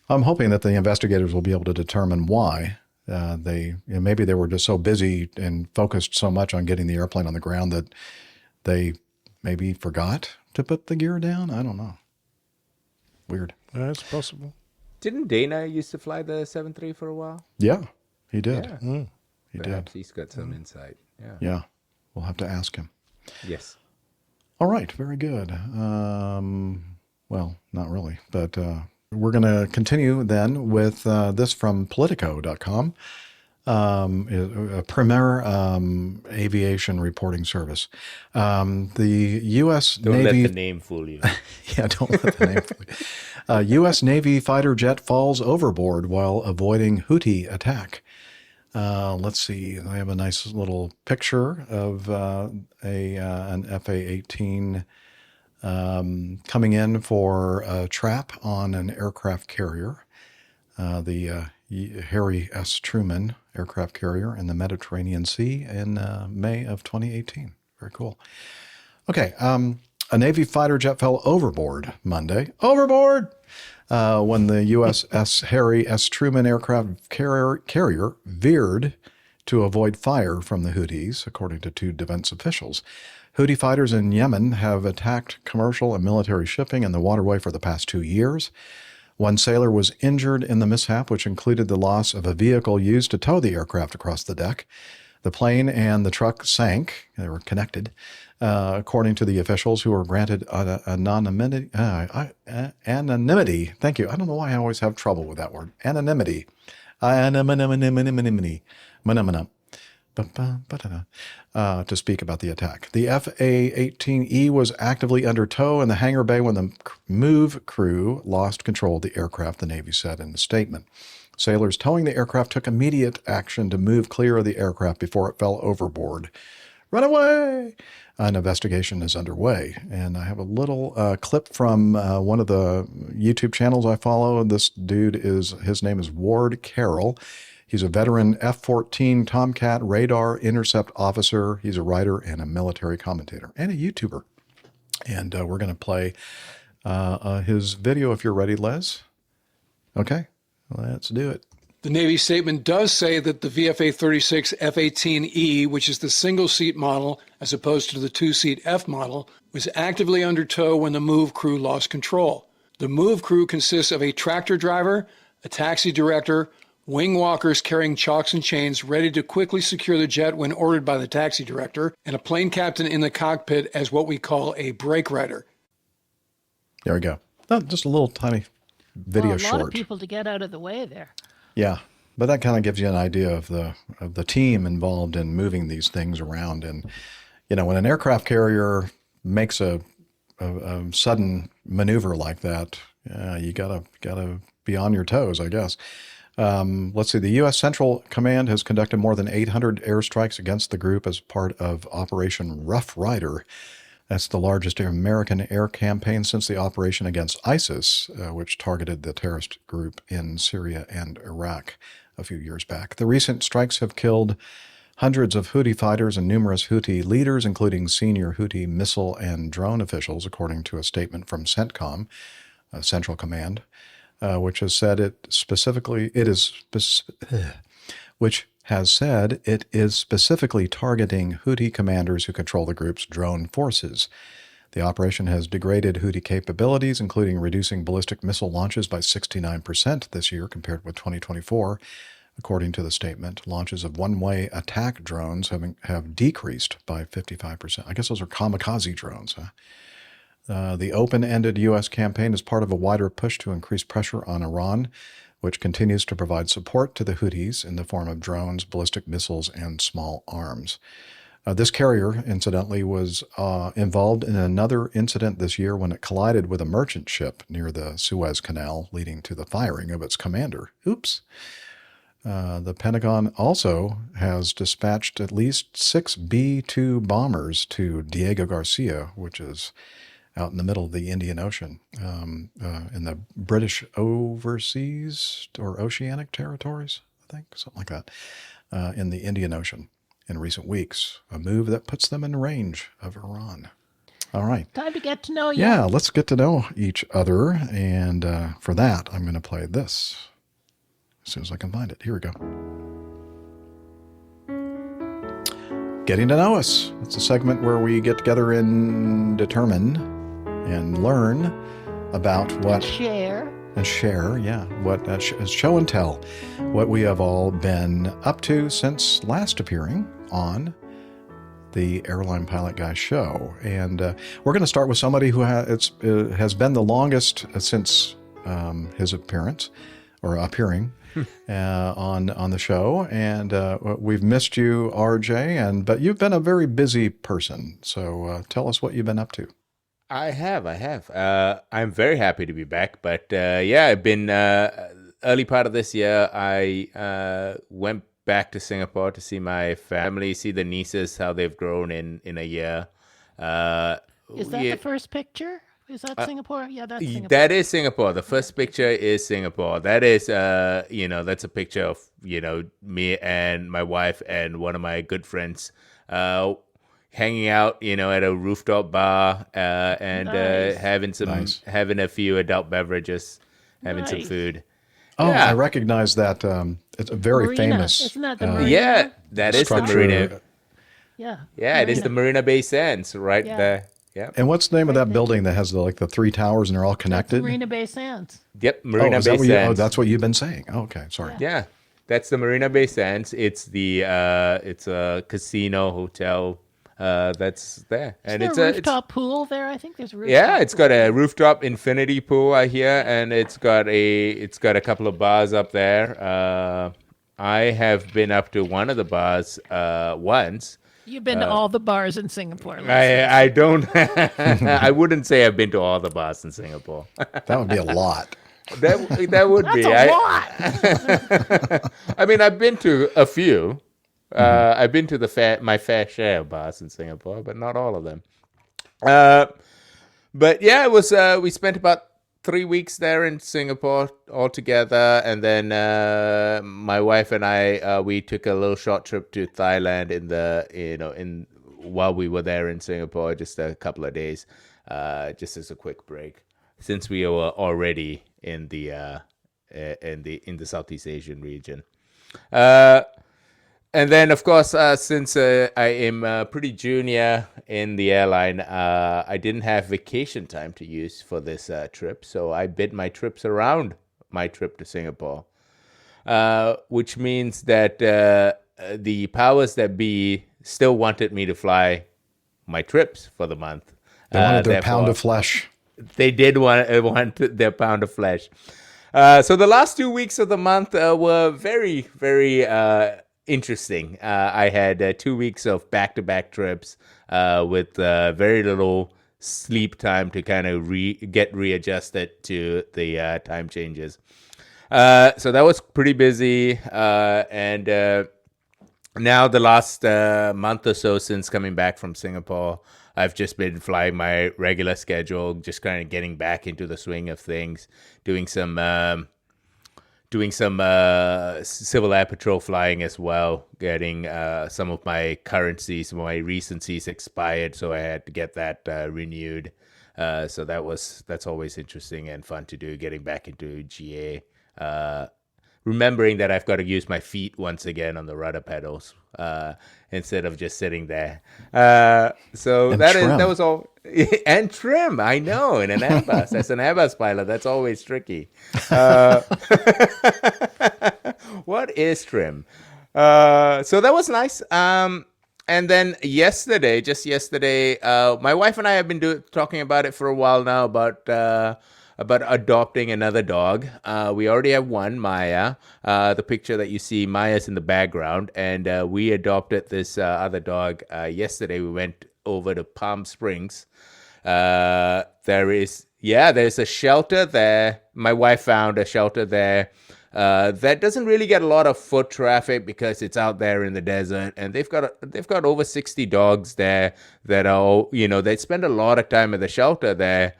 I'm hoping that the investigators will be able to determine why maybe they were just so busy and focused so much on getting the airplane on the ground that they maybe forgot to put the gear down. I don't know. Weird. That's possible. Didn't Dana used to fly the 73 for a while? Yeah, he did. Yeah. He Perhaps did. He's got some insight. Yeah. We'll have to ask him. Yes. All right. Very good. Well, not really, but we're going to continue then with this from Politico.com, a premier aviation reporting service. The U.S. Don't Navy... let the name fool you. Yeah, don't let the name fool you. U.S. Navy fighter jet falls overboard while avoiding Houthi attack. Let's see. I have a nice little picture of an FA-18 coming in for a trap on an aircraft carrier, the Harry S. Truman aircraft carrier in the Mediterranean Sea in May of 2018. Very cool. Okay, a Navy fighter jet fell overboard Monday. Overboard! When the USS Harry S. Truman aircraft carrier veered to avoid fire from the Houthis, according to two defense officials. Houthi fighters in Yemen have attacked commercial and military shipping in the waterway for the past 2 years. One sailor was injured in the mishap, which included the loss of a vehicle used to tow the aircraft across the deck. The plane and the truck sank. They were connected, according to the officials who were granted anonymity. Anonymity. Thank you. I don't know why I always have trouble with that word. Anonymity. Anonymity. To speak about the attack. The FA-18E was actively under tow in the hangar bay when the move crew lost control of the aircraft, the Navy said in the statement. Sailors towing the aircraft took immediate action to move clear of the aircraft before it fell overboard. Run away! An investigation is underway. And I have a little clip from one of the YouTube channels I follow. This dude his name is Ward Carroll. He's a veteran F-14 Tomcat radar intercept officer. He's a writer and a military commentator and a YouTuber. And we're going to play his video if you're ready, Les. Okay, let's do it. The Navy statement does say that the VFA-36 F-18E, which is the single-seat model as opposed to the two-seat F model, was actively under tow when the move crew lost control. The move crew consists of a tractor driver, a taxi director, wing walkers carrying chalks and chains ready to quickly secure the jet when ordered by the taxi director, and a plane captain in the cockpit as what we call a brake rider. There we go. Just a little tiny video short. A lot of people to get out of the way there. Yeah, but that kind of gives you an idea of the team involved in moving these things around. And when an aircraft carrier makes a sudden maneuver like that, you gotta be on your toes, I guess. Let's see. The U.S. Central Command has conducted more than 800 airstrikes against the group as part of Operation Rough Rider. That's the largest American air campaign since the operation against ISIS, which targeted the terrorist group in Syria and Iraq a few years back. The recent strikes have killed hundreds of Houthi fighters and numerous Houthi leaders, including senior Houthi missile and drone officials, according to a statement from CENTCOM, Central Command, which has said it is specifically targeting Houthi commanders who control the group's drone forces. The operation has degraded Houthi capabilities, including reducing ballistic missile launches by 69% this year compared with 2024. According to the statement, launches of one-way attack drones have decreased by 55%. I guess those are kamikaze drones, huh? The open-ended U.S. campaign is part of a wider push to increase pressure on Iran, which continues to provide support to the Houthis in the form of drones, ballistic missiles, and small arms. This carrier, incidentally, was involved in another incident this year when it collided with a merchant ship near the Suez Canal, leading to the firing of its commander. Oops. The Pentagon also has dispatched at least 6 B-2 bombers to Diego Garcia, which is out in the middle of the Indian Ocean, in the British overseas or oceanic territories, I think, something like that, in the Indian Ocean in recent weeks, a move that puts them in range of Iran. All right. Time to get to know you. Yeah, let's get to know each other, and for that, I'm going to play this as soon as I can find it. Here we go. Getting to know us. It's a segment where we get together and determine and learn about what... Share, yeah. What show and tell what we have all been up to since last appearing on the Airline Pilot Guy show. And we're going to start with somebody who has been the longest since his appearance, or appearing, on the show, and we've missed you, RJ, but you've been a very busy person, so tell us what you've been up to. I have. I'm very happy to be back, but I've been early part of this year. I went back to Singapore to see my family, see the nieces, how they've grown in a year. Is that the first picture? Is that Singapore? Yeah, that's Singapore. That is Singapore. The first picture is Singapore. That is, that's a picture of, me and my wife and one of my good friends hanging out, at a rooftop bar and nice. having a few adult beverages, having some food. Oh, yeah. I recognize that. It's a very Marina. famous. Isn't that the Marina? Yeah, that is the Marina. Yeah. Yeah, it is the Marina Bay Sands right there. Yeah. And what's the name of that building that has the 3 towers and they're all connected? Marina Bay Sands. Yep, Marina Bay Sands. That's what you've been saying. Oh, okay, sorry. Yeah, that's the Marina Bay Sands. It's it's a casino hotel that's there, and it's a rooftop pool there. I think there's a rooftop. Yeah, it's got a rooftop infinity pool I hear, and it's got a couple of bars up there. I have been up to one of the bars once. You've been to all the bars in Singapore. I don't. I wouldn't say I've been to all the bars in Singapore. That would be a lot. That would be a lot. I mean, I've been to a few. I've been to my fair share of bars in Singapore, but not all of them. But yeah, it was. We spent about 3 weeks there in Singapore all together, and then my wife and I we took a little short trip to Thailand while we were there in Singapore, just a couple of days, just as a quick break, since we were already in the in the Southeast Asian region. And then, of course, since I am pretty junior in the airline, I didn't have vacation time to use for this trip. So I bid my trips around my trip to Singapore, which means that the powers that be still wanted me to fly my trips for the month. They wanted their pound of flesh. They did want their pound of flesh. So the last 2 weeks of the month were very, very interesting. I had 2 weeks of back-to-back trips with very little sleep time to kind of get readjusted to the time changes. So that was pretty busy. And now the last month or so since coming back from Singapore, I've just been flying my regular schedule, just kind of getting back into the swing of things, doing some civil air patrol flying as well, getting some of my currencies, my recencies expired, so I had to get that renewed. So that's always interesting and fun to do, getting back into GA. Remembering that I've got to use my feet once again on the rudder pedals instead of just sitting there. So that was all. And trim, I know, in an Airbus. As an Airbus pilot, that's always tricky. What is trim? So that was nice. And then just yesterday, my wife and I have been talking about it for a while now about adopting another dog. We already have one, Maya. The picture that you see, Maya's in the background, and we adopted this other dog yesterday. We went over to Palm Springs. There's a shelter there. My wife found a shelter there that doesn't really get a lot of foot traffic because it's out there in the desert, and they've got over 60 dogs there that are, they spend a lot of time at the shelter there.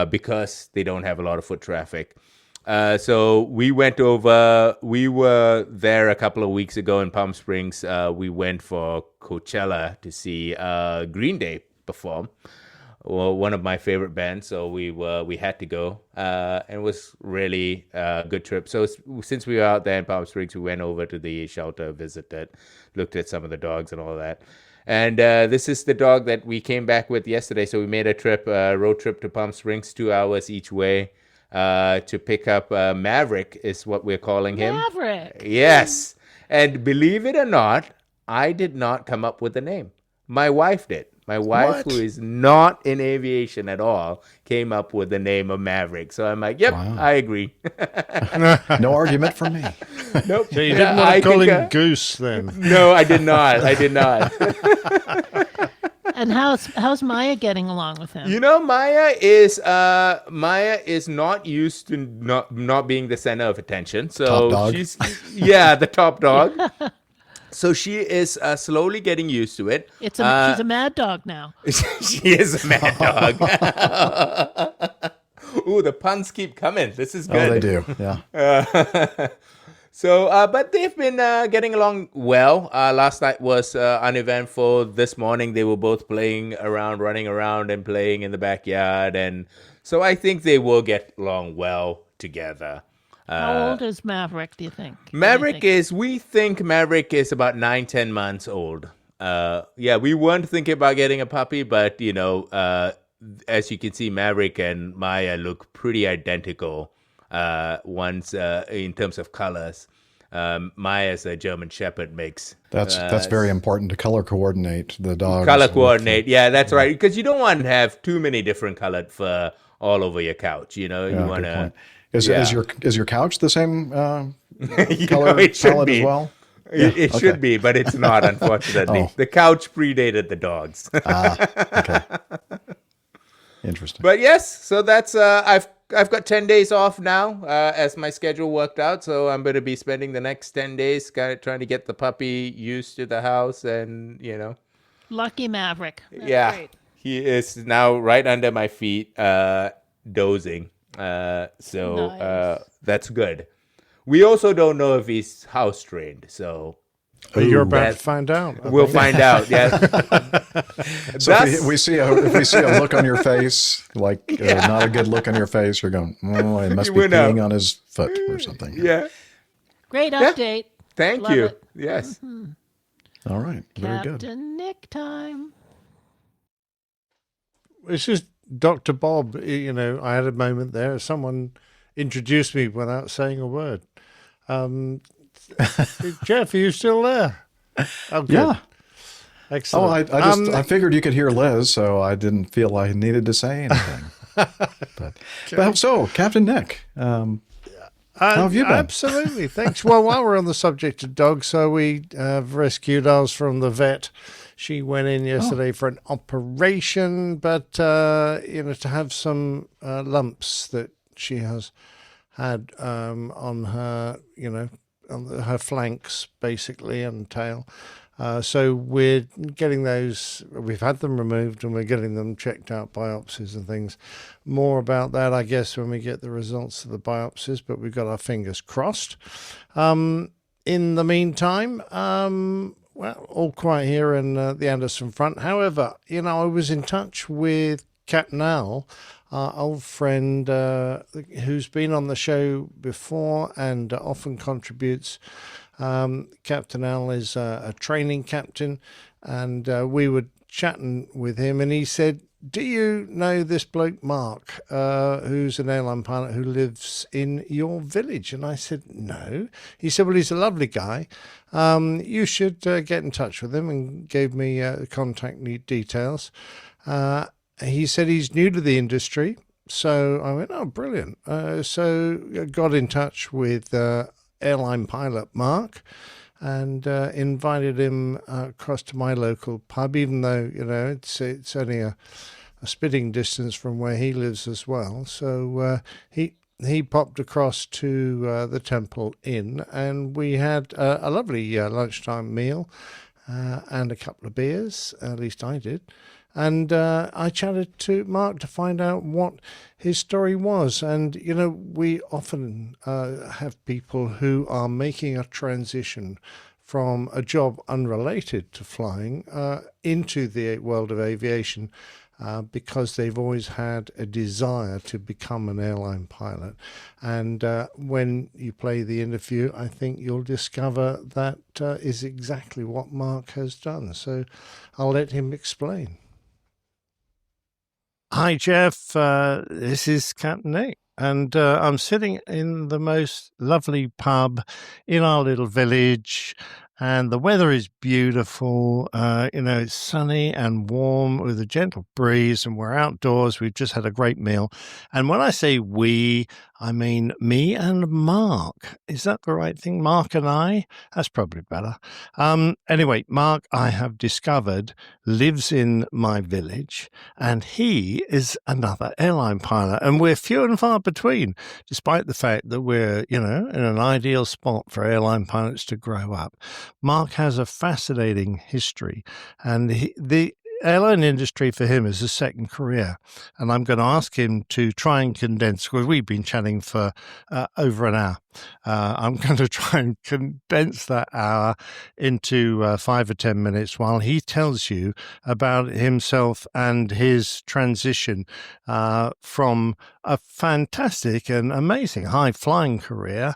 Because they don't have a lot of foot traffic. So we went over, we were there a couple of weeks ago in Palm Springs. We went for Coachella to see Green Day perform. Well, one of my favorite bands, so we had to go. And it was really a good trip. So since we were out there in Palm Springs, we went over to the shelter, visited, looked at some of the dogs and all that. And this is the dog that we came back with yesterday. So we made a road trip to Palm Springs, 2 hours each way to pick up Maverick is what we're calling him. Maverick. Yes. And believe it or not, I did not come up with the name. My wife did. My wife, who is not in aviation at all, came up with the name of Maverick. So I'm like, yep, wow. I agree. No argument from me. Nope. So you didn't want to call him Goose then? No, I did not. And how's Maya getting along with him? Maya is not used to not being the center of attention. So top dog. She's the top dog. So she is slowly getting used to it. She's a mad dog now. She is a mad dog. Ooh, the puns keep coming. This is good. Oh, they do. Yeah. But they've been getting along well. Last night was uneventful. This morning they were both running around and playing in the backyard. And so I think they will get along well together. How old is Maverick, do you think? We think Maverick is about 9-10 months old. We weren't thinking about getting a puppy, but, as you can see, Maverick and Maya look pretty identical. One's in terms of colors. Maya's a German Shepherd mix. That's very important to color coordinate the dogs. Color coordinate, yeah, that's right. Because you don't want to have too many different colored fur all over your couch. You want to. Is your couch the same color it should palette be. as well? It should be, but it's not, unfortunately. Oh. The couch predated the dogs. Okay. Interesting. But yes, so that's I've got 10 days off now as my schedule worked out. So I'm going to be spending the next 10 days kind of trying to get the puppy used to the house and, Lucky Maverick. That's great. He is now right under my feet dozing. So nice. That's good. We also don't know if he's house trained. So You're about to find out. We'll find out. Yeah. So if we see a look on your face, like not a good look on your face, you're going, oh, I must be peeing on his foot or something. Yeah. Great update. Thank Love you. it. Yes. All right. Very good. Captain Nick time. This is Dr. Bob. You know, I had a moment there. Someone introduced me without saying a word. Jeff, are you still there? Oh, good. Yeah. Excellent. Oh, I figured you could hear Liz, so I didn't feel I needed to say anything. but so, Captain Nick, how have you been? Absolutely. Thanks. Well, while we're on the subject of dogs, so we have rescued ours from the vet. She went in yesterday for an operation, but, to have some lumps that she has had on her, on her flanks, basically, and tail. So we're getting those, we've had them removed and we're getting them checked out, biopsies and things. More about that, I guess, when we get the results of the biopsies, but we've got our fingers crossed. In the meantime, well, all quiet here in the Anderson front. However, I was in touch with Captain Al, our old friend who's been on the show before and often contributes. Captain Al is a training captain, and we were chatting with him, and he said, do you know this bloke Mark, who's an airline pilot who lives in your village? And I said, no. He said, well, he's a lovely guy. You should get in touch with him, and gave me contact details. He said he's new to the industry. So I went, oh, brilliant. So I got in touch with airline pilot Mark and invited him across to my local pub, even though, it's only a spitting distance from where he lives as well. So he popped across to the Temple Inn, and we had a lovely lunchtime meal and a couple of beers, at least I did. And I chatted to Mark to find out what his story was. And, we often have people who are making a transition from a job unrelated to flying into the world of aviation because they've always had a desire to become an airline pilot. And when you play the interview, I think you'll discover that is exactly what Mark has done. So I'll let him explain. Hi, Jeff. This is Captain Nick, and I'm sitting in the most lovely pub in our little village, and the weather is beautiful. It's sunny and warm with a gentle breeze, and we're outdoors. We've just had a great meal. And when I say we, I mean me and Mark. Is that the right thing? Mark and I? That's probably better. Anyway, Mark, I have discovered, lives in my village, and he is another airline pilot. And we're few and far between, despite the fact that we're, in an ideal spot for airline pilots to grow up. Mark has a fascinating history, and the airline industry for him is a second career. And I'm going to ask him to try and condense, because we've been chatting for over an hour. I'm going to try and condense that hour into 5 or 10 minutes while he tells you about himself and his transition from a fantastic and amazing high-flying career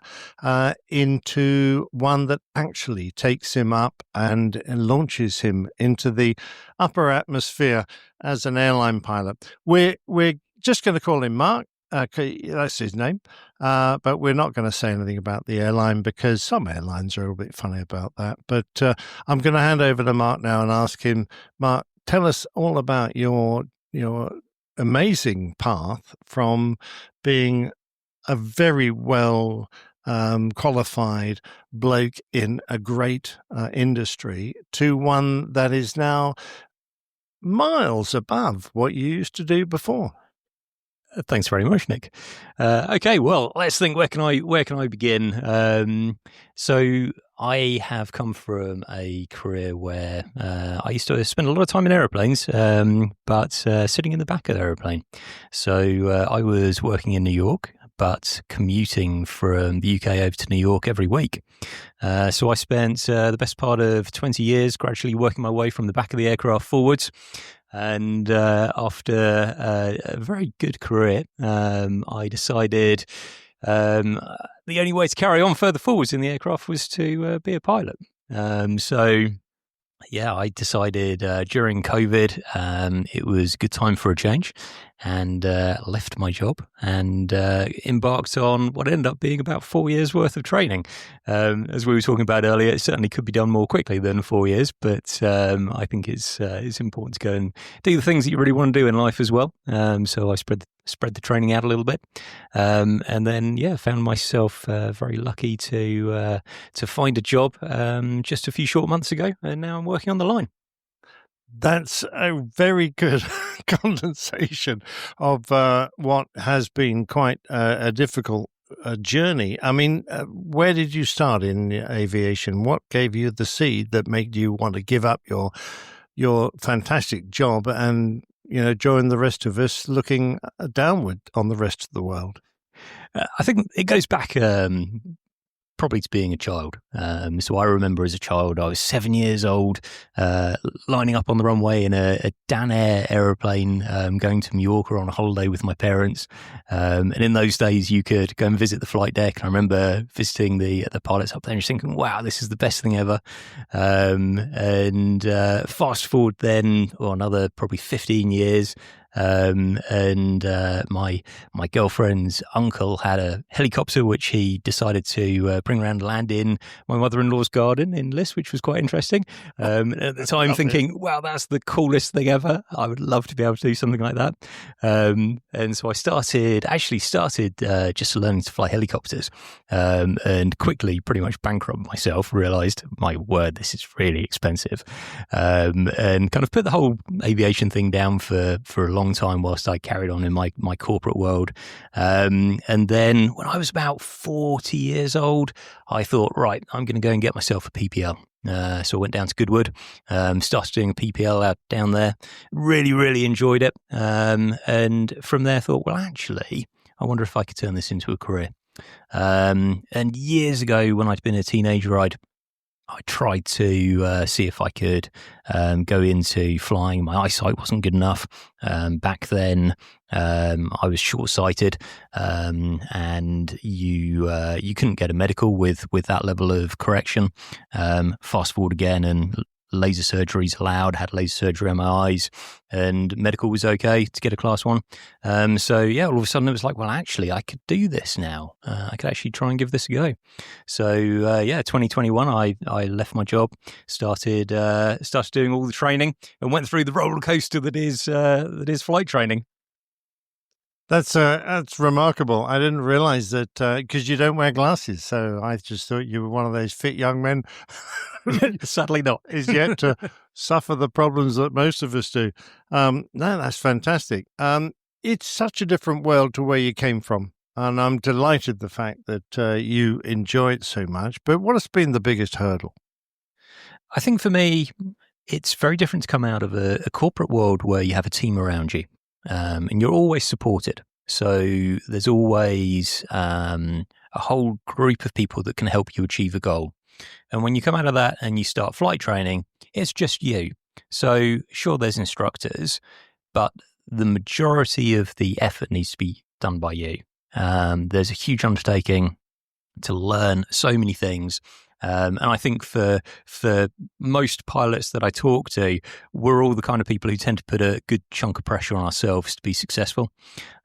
into one that actually takes him up and launches him into the upper atmosphere as an airline pilot. We're just going to call him Mark. That's his name, but we're not going to say anything about the airline because some airlines are a little bit funny about that. But I'm going to hand over to Mark now and ask him, Mark, tell us all about your amazing path from being a very well qualified bloke in a great industry to one that is now miles above what you used to do before. Thanks very much, Nick. Okay, well, let's think. Where can I begin? So I have come from a career where I used to spend a lot of time in aeroplanes, but sitting in the back of the aeroplane. So I was working in New York but commuting from the UK over to New York every week. So I spent the best part of 20 years gradually working my way from the back of the aircraft forwards. And after a very good career, I decided the only way to carry on further forwards in the aircraft was to be a pilot. I decided during COVID it was a good time for a change, and left my job and embarked on what ended up being about 4 years worth of training. As we were talking about earlier, it certainly could be done more quickly than 4 years, but I think it's important to go and do the things that you really want to do in life as well. So I spread the training out a little bit, and then found myself very lucky to find a job just a few short months ago, and now I'm working on the line. That's a very good condensation of what has been quite a difficult journey. I mean, where did you start in aviation? What gave you the seed that made you want to give up your fantastic job and join the rest of us looking downward on the rest of the world? I think it goes back probably to being a child. So I remember as a child, I was 7 years old, lining up on the runway in a Dan Air aeroplane, going to Mallorca on a holiday with my parents. And in those days, you could go and visit the flight deck. And I remember visiting the pilots up there and just thinking, wow, this is the best thing ever. And fast forward then, another probably 15 years, and my girlfriend's uncle had a helicopter which he decided to bring around and land in my mother-in-law's garden in Liss, which was quite interesting. At the time thinking, wow, that's the coolest thing ever. I would love to be able to do something like that. And so I started just learning to fly helicopters, and quickly pretty much bankrupted myself, realised, my word, this is really expensive, and kind of put the whole aviation thing down for a long time whilst I carried on in my corporate world. And then when I was about 40 years old, I thought, right, I'm going to go and get myself a PPL. So I went down to Goodwood, started doing a PPL out down there, really, really enjoyed it. And from there thought, well, actually, I wonder if I could turn this into a career. And years ago when I'd been a teenager, I tried to see if I could go into flying. My eyesight wasn't good enough. Back then, I was short-sighted, and you couldn't get a medical with that level of correction. Fast forward again, and laser surgeries allowed, had laser surgery on my eyes, and medical was okay to get a class 1. So all of a sudden it was like, well, actually I could do this now. I could actually try and give this a go. So 2021 I left my job, started doing all the training, and went through the roller coaster that is flight training. That's remarkable. I didn't realize that, because you don't wear glasses. So I just thought you were one of those fit young men. Sadly not. Is yet to suffer the problems that most of us do. No, that's fantastic. It's such a different world to where you came from. And I'm delighted the fact that you enjoy it so much. But what has been the biggest hurdle? I think for me, it's very different to come out of a corporate world where you have a team around you. And you're always supported. So there's always a whole group of people that can help you achieve a goal. And when you come out of that and you start flight training, it's just you. So sure, there's instructors, but the majority of the effort needs to be done by you. There's a huge undertaking to learn so many things. And I think for most pilots that I talk to, we're all the kind of people who tend to put a good chunk of pressure on ourselves to be successful.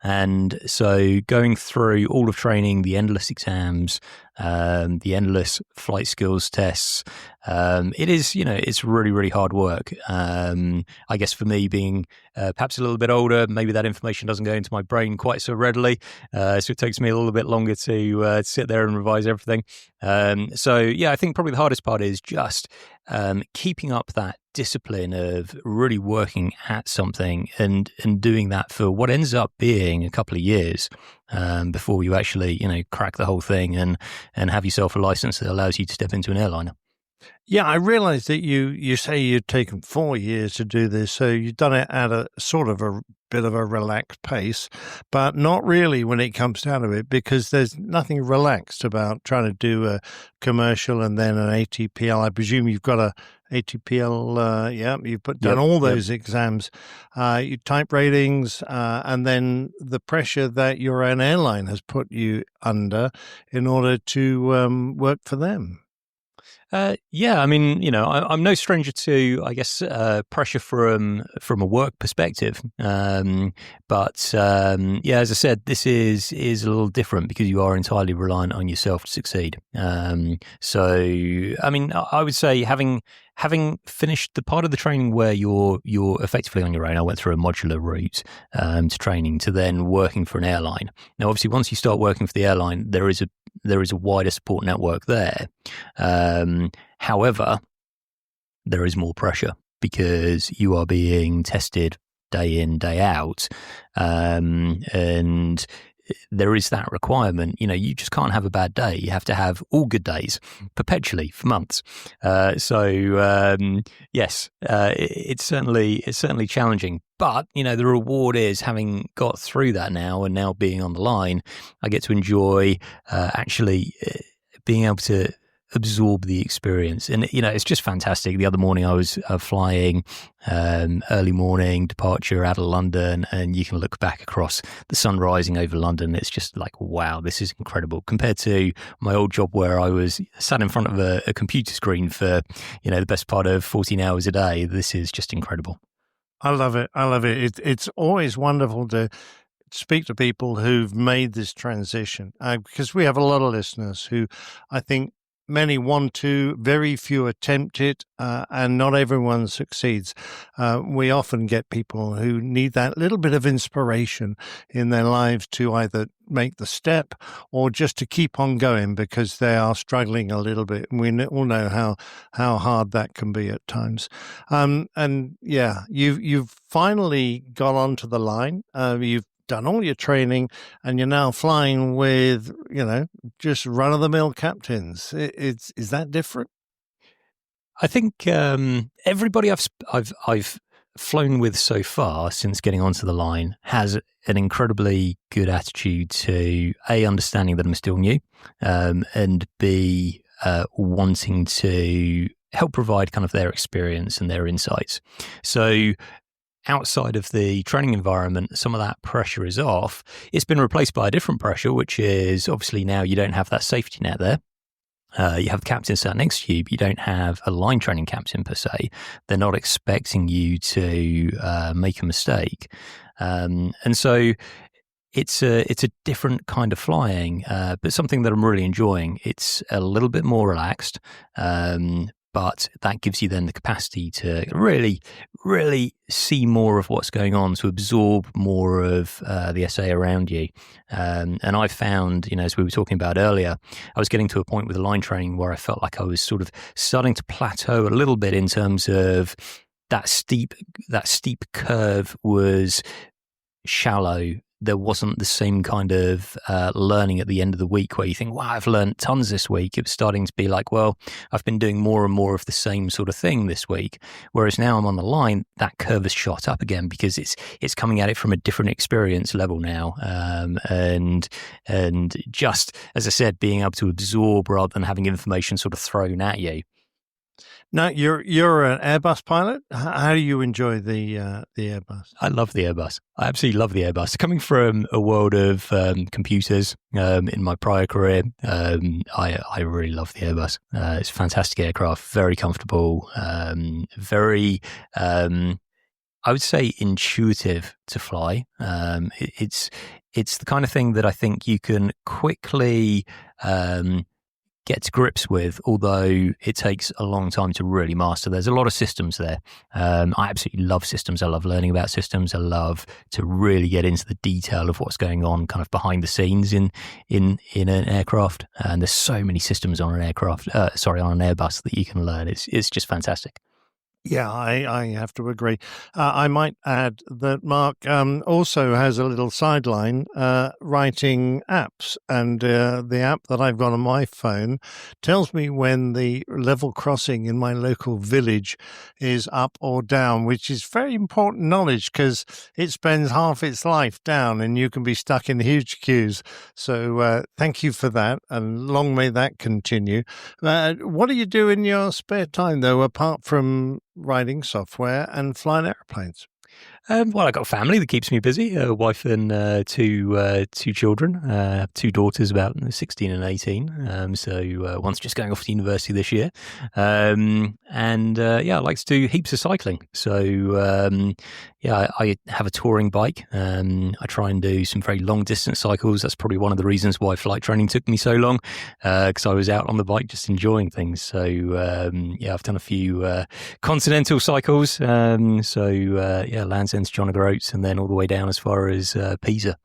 And so going through all of training, the endless exams, the endless flight skills tests, it is, it's really, really hard work. I guess for me being perhaps a little bit older, maybe that information doesn't go into my brain quite so readily. So it takes me a little bit longer to sit there and revise everything. I think probably the hardest part is just keeping up that discipline of really working at something and doing that for what ends up being a couple of years before you actually, crack the whole thing and have yourself a license that allows you to step into an airliner. Yeah, I realized that you say you'd taken 4 years to do this, so you've done it at a sort of a bit of a relaxed pace, but not really when it comes down to it, because there's nothing relaxed about trying to do a commercial and then an ATPL. I presume you've got a ATPL, you've done all those exams, you type ratings, and then the pressure that your own airline has put you under in order to work for them. Yeah, I mean, I'm no stranger to, I guess, pressure from a work perspective. But yeah, as I said, this is a little different because you are entirely reliant on yourself to succeed. So, I mean, I would say having finished the part of the training where you're effectively on your own, I went through a modular route to training to then working for an airline. Now, obviously, once you start working for the airline, there is a wider support network there. However, there is more pressure because you are being tested day in, day out, and there is that requirement. You just can't have a bad day. You have to have all good days perpetually for months. Yes, it's certainly challenging. But the reward is having got through that now and now being on the line. I get to enjoy actually being able to absorb the experience, and it's just fantastic. The other morning I was flying early morning departure out of London, and you can look back across the sun rising over London. It's just like, wow, this is incredible compared to my old job where I was sat in front of a computer screen for the best part of 14 hours a day. This is just incredible. I love it. It's always wonderful to speak to people who've made this transition, because we have a lot of listeners who I think many want to, very few attempt it, and not everyone succeeds. We often get people who need that little bit of inspiration in their lives to either make the step or just to keep on going because they are struggling a little bit. And we all know how hard that can be at times. And yeah, you've finally got onto the line. You've done all your training, and you're now flying with, just run-of-the-mill captains. Is that different? I think everybody I've flown with so far since getting onto the line has an incredibly good attitude to A, understanding that I'm still new, and B, wanting to help provide kind of their experience and their insights. So outside of the training environment, some of that pressure is off. It's been replaced by a different pressure, which is obviously now you don't have that safety net there. You have the captain sat next to you, but you don't have a line training captain per se. They're not expecting you to make a mistake. And so it's a different kind of flying, but something that I'm really enjoying. It's a little bit more relaxed, but that gives you then the capacity to really, really see more of what's going on, to absorb more of the SA around you. And I found, as we were talking about earlier, I was getting to a point with the line training where I felt like I was sort of starting to plateau a little bit in terms of that steep curve was shallow. There wasn't the same kind of learning at the end of the week where you think, wow, I've learned tons this week. It was starting to be like, well, I've been doing more and more of the same sort of thing this week. Whereas now I'm on the line, that curve has shot up again because it's coming at it from a different experience level now. And just, as I said, being able to absorb rather than having information sort of thrown at you. Now, you're an Airbus pilot. How do you enjoy the Airbus? I love the Airbus. I absolutely love the Airbus. Coming from a world of computers in my prior career, I really love the Airbus. It's a fantastic aircraft, very comfortable, very, I would say, intuitive to fly. It's the kind of thing that I think you can quickly get to grips with, although it takes a long time to really master. There's a lot of systems there. I absolutely love systems. I love learning about systems. I love to really get into the detail of what's going on kind of behind the scenes in an aircraft. And there's so many systems on an aircraft, on an Airbus that you can learn. It's just fantastic. Yeah, I have to agree. I might add that Mark also has a little sideline writing apps, and the app that I've got on my phone tells me when the level crossing in my local village is up or down, which is very important knowledge because it spends half its life down and you can be stuck in huge queues. So thank you for that, and long may that continue. What do you do in your spare time, though, apart from writing software and flying airplanes? Well, I got a family that keeps me busy. A wife and two children, two daughters about 16 and 18. So one's just going off to university this year. I like to do heaps of cycling. So I have a touring bike. I try and do some very long distance cycles. That's probably one of the reasons why flight training took me so long, because I was out on the bike just enjoying things. So I've done a few continental cycles. Land's End to John O'Groats, and then all the way down as far as Pisa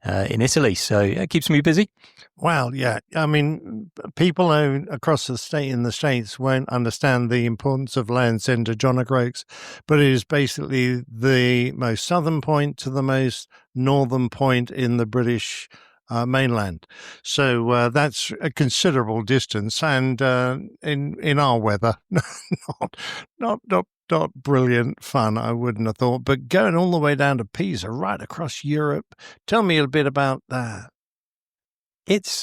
in Italy. So it keeps me busy. Well, yeah. I mean, people across the state in the States won't understand the importance of Land's End to John O'Groats, but it is basically the most southern point to the most northern point in the British mainland. So that's a considerable distance, and in our weather, not brilliant fun, I wouldn't have thought. But going all the way down to Pisa, right across Europe, tell me a bit about that. It's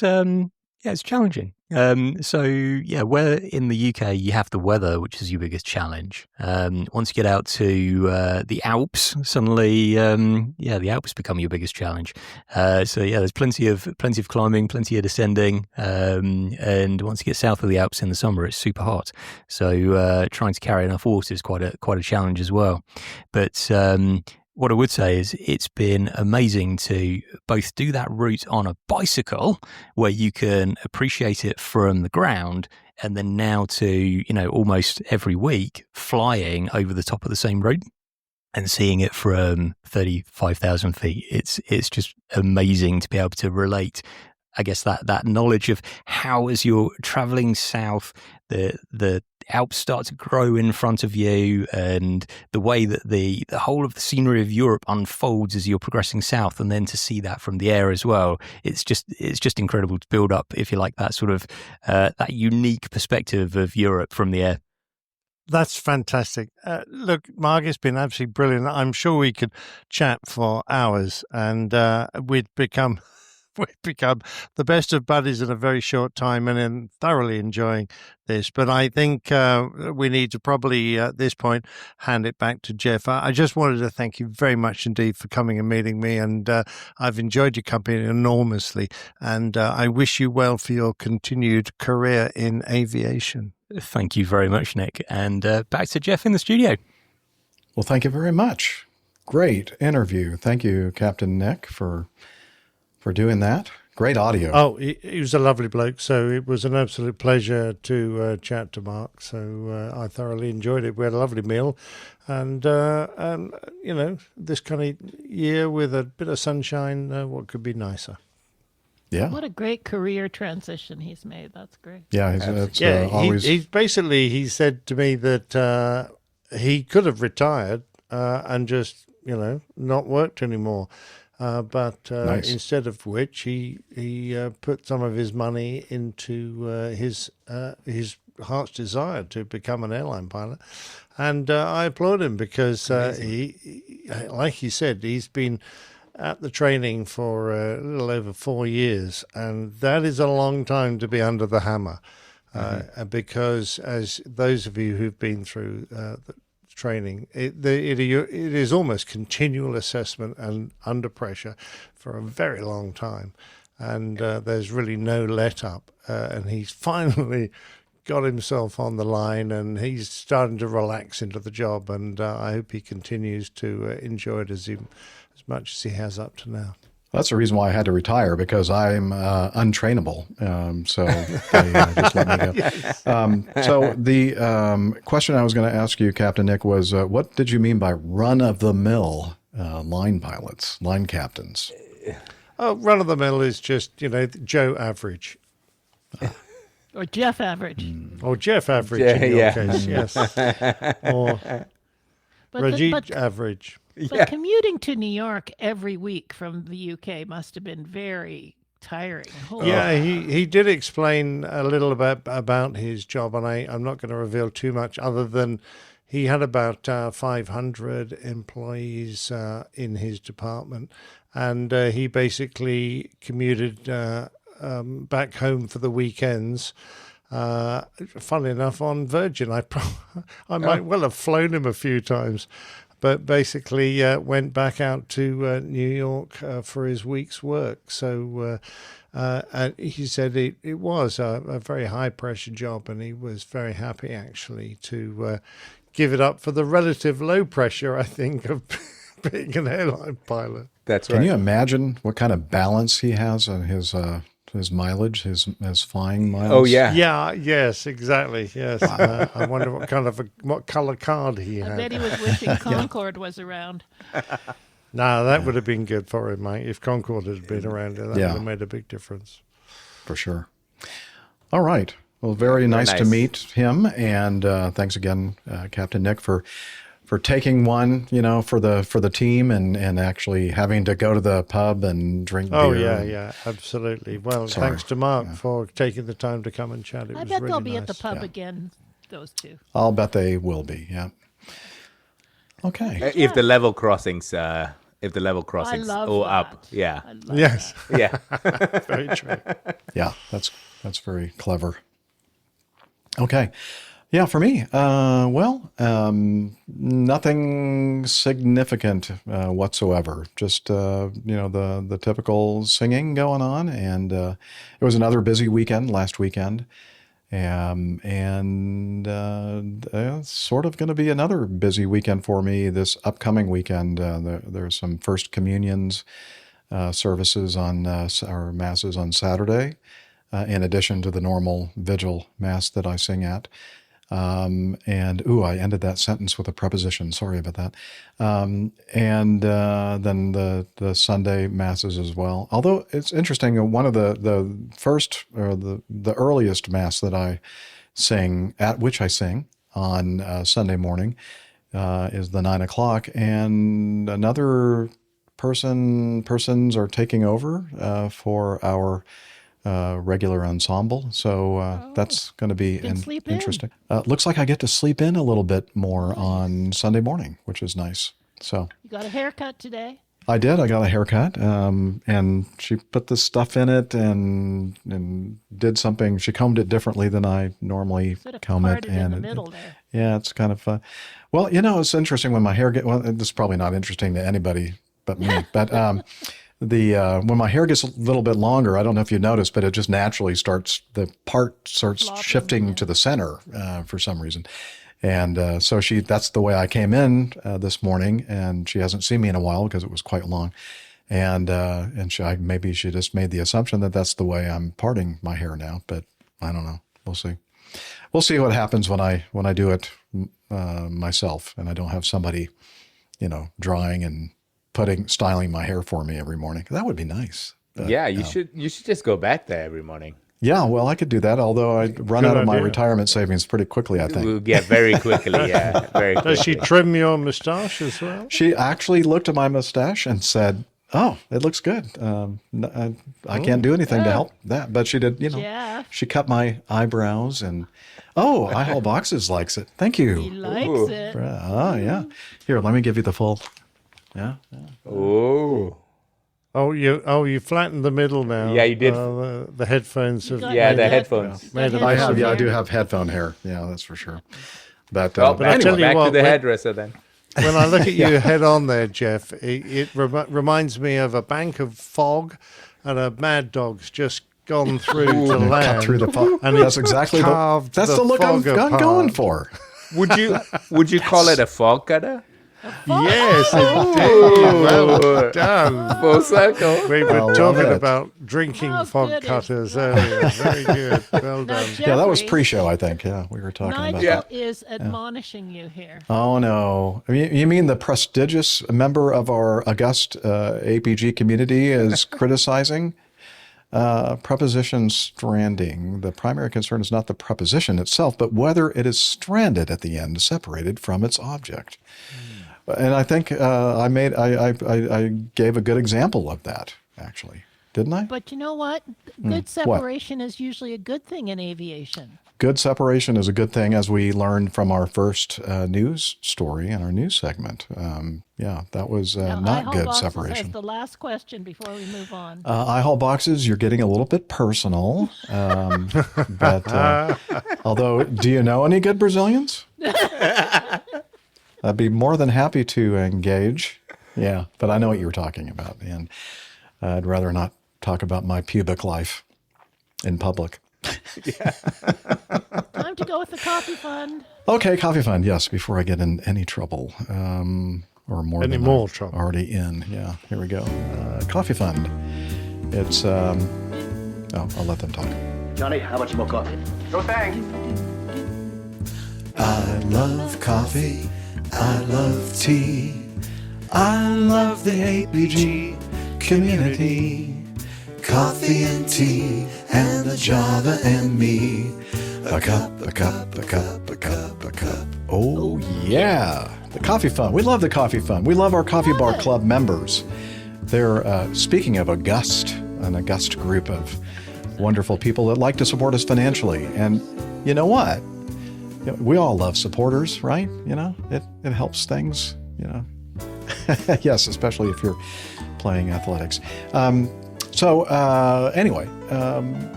challenging. Where in the UK you have the weather, which is your biggest challenge. Once you get out to the Alps, suddenly the Alps become your biggest challenge. There's plenty of climbing, plenty of descending, and once you get south of the Alps in the summer, it's super hot. So trying to carry enough water is quite a challenge as well. But what I would say is it's been amazing to both do that route on a bicycle where you can appreciate it from the ground, and then now to, almost every week flying over the top of the same road and seeing it from 35,000 feet. It's just amazing to be able to relate, I guess, that knowledge of how, as you're traveling south, the Alps start to grow in front of you, and the way that the whole of the scenery of Europe unfolds as you're progressing south, and then to see that from the air as well, it's just incredible to build up, if you like, that sort of that unique perspective of Europe from the air. That's fantastic. Look, Mark, it's been absolutely brilliant. I'm sure we could chat for hours, and we've become the best of buddies in a very short time, and I'm thoroughly enjoying this. But I think we need to probably, at this point, hand it back to Jeff. I just wanted to thank you very much indeed for coming and meeting me, and I've enjoyed your company enormously, and I wish you well for your continued career in aviation. Thank you very much, Nick. And back to Jeff in the studio. Well, thank you very much. Great interview. Thank you, Captain Nick, for doing that. Great audio. Oh, he was a lovely bloke, so it was an absolute pleasure to chat to Mark. So I thoroughly enjoyed it. We had a lovely meal, and this kind of year with a bit of sunshine, what could be nicer? Yeah. What a great career transition he's made. That's great. Yeah, always. He said to me that he could have retired and just not worked anymore. But nice. Instead of which he put some of his money into his heart's desire to become an airline pilot, and I applaud him because he, like he said, he's been at the training for a little over 4 years, and that is a long time to be under the hammer, because as those of you who've been through the training, it is almost continual assessment and under pressure for a very long time, and there's really no let up, and he's finally got himself on the line, and he's starting to relax into the job, and I hope he continues to enjoy it as much as he has up to now. That's the reason why I had to retire, because I'm untrainable. So they just let me go. Yes. So the question I was going to ask you, Captain Nick, was what did you mean by run-of-the-mill line pilots, line captains? Oh, run-of-the-mill is just, Joe average. Or Jeff Average. Or Jeff Average in your case, yes. Or Ranjeet Average. But commuting to New York every week from the UK must have been very tiring. He did explain a little about his job, and I'm not going to reveal too much other than he had about 500 employees in his department, and he basically commuted back home for the weekends. Funnily enough, on Virgin, I might well have flown him a few times, but basically went back out to New York for his week's work. So and he said it was a very high pressure job, and he was very happy actually to give it up for the relative low pressure, I think, of being an airline pilot. That's right. Can you imagine what kind of balance he has on his mileage, his flying miles? Oh yeah. Yeah. Yes. Exactly. Yes. I wonder what color card he had. I bet he was wishing Concorde was around. No, that would have been good for him, mate. If Concorde had been around, that would have made a big difference. For sure. All right. Well, very nice to meet him, and thanks again, Captain Nick, for taking one, for the team, and actually having to go to the pub and drink beer. Oh yeah, absolutely. Well, thanks to Mark for taking the time to come and chat. I bet they'll be at the pub again. Those two. I'll bet they will be. Yeah. Okay. If the level crossings all up, yeah. Yes. Yeah. Very true. Yeah, that's very clever. Okay. Yeah, for me, nothing significant whatsoever. Just, the typical singing going on. And it was another busy weekend last weekend. And sort of going to be another busy weekend for me this upcoming weekend. There's some First Communions services or masses on Saturday, in addition to the normal vigil mass that I sing at. I ended that sentence with a preposition. Sorry about that. Then the Sunday masses as well. Although it's interesting, one of the first or the earliest mass that I sing, at which I sing on Sunday morning, is the 9 o'clock, and another persons are taking over for our regular ensemble, so that's going to be interesting. Looks like I get to sleep in a little bit more on Sunday morning, which is nice. So you got a haircut today? I did. I got a haircut, and she put the stuff in it and did something. She combed it differently than I normally comb it. And in the middle there. Yeah, it's kind of well, it's interesting when my hair this is probably not interesting to anybody but me, but when my hair gets a little bit longer, I don't know if you noticed, but it just naturally starts shifting to the center for some reason. And so that's the way I came in this morning, and she hasn't seen me in a while because it was quite long. And maybe she just made the assumption that that's the way I'm parting my hair now, but I don't know. We'll see. We'll see what happens when I do it myself, and I don't have somebody, drying and styling my hair for me every morning. That would be nice. But, you should just go back there every morning. Yeah, well, I could do that, although I'd run out of my retirement savings pretty quickly, I think. Yeah, very quickly, very quickly. Does she trim your mustache as well? She actually looked at my mustache and said, "Oh, it looks good. I can't do anything to help that." But she did, she cut my eyebrows and, I Boxes likes it. Thank you. He likes it. Oh, yeah. Here, let me give you the full... Yeah. Oh, you flattened the middle now. Yeah, you did. The headphones have. Yeah, the headphones. I do have headphone hair. Yeah, that's for sure. But anyway, I tell you back what, to the hairdresser then. When I look at you head on there, Jeff, it reminds me of a bank of fog and a mad dog's just gone through to land. Cut through the fog. And that's exactly the look I'm going for. Would you call it a fog cutter? Yes, indeed. Well done. Full circle. We were talking about drinking fog cutters earlier. Very good. Well done. Yeah, that was pre-show, I think. Yeah, we were talking about that. Nigel is admonishing you here. Oh, no. You mean the prestigious member of our august APG community is criticizing preposition stranding. The primary concern is not the preposition itself, but whether it is stranded at the end, separated from its object. And I think I gave a good example of that, actually. Didn't I? But you know what? Good separation is usually a good thing in aviation. Good separation is a good thing, as we learned from our first news story in our news segment. That was not good separation. As the last question before we move on. I-haul boxes, you're getting a little bit personal. But although, do you know any good Brazilians? I'd be more than happy to engage. Yeah, but I know what you were talking about, and I'd rather not talk about my pubic life in public. Time to go with the coffee fund. Okay, coffee fund. Yes, before I get in any trouble, or more any than more I'm trouble already in. Yeah, here we go. Coffee fund. It's. I'll let them talk. Johnny, how much more coffee? No thanks. I love coffee. I love tea. I love the APG community. Coffee and tea and the Java and me. A cup, a cup, a cup, a cup, a cup. Oh, yeah. The Coffee Fund. We love the Coffee Fund. We love our Coffee Bar Club members. They're, speaking of an august group of wonderful people that like to support us financially. And you know what? We all love supporters, right? It helps things, Yes, especially if you're playing athletics. Anyway,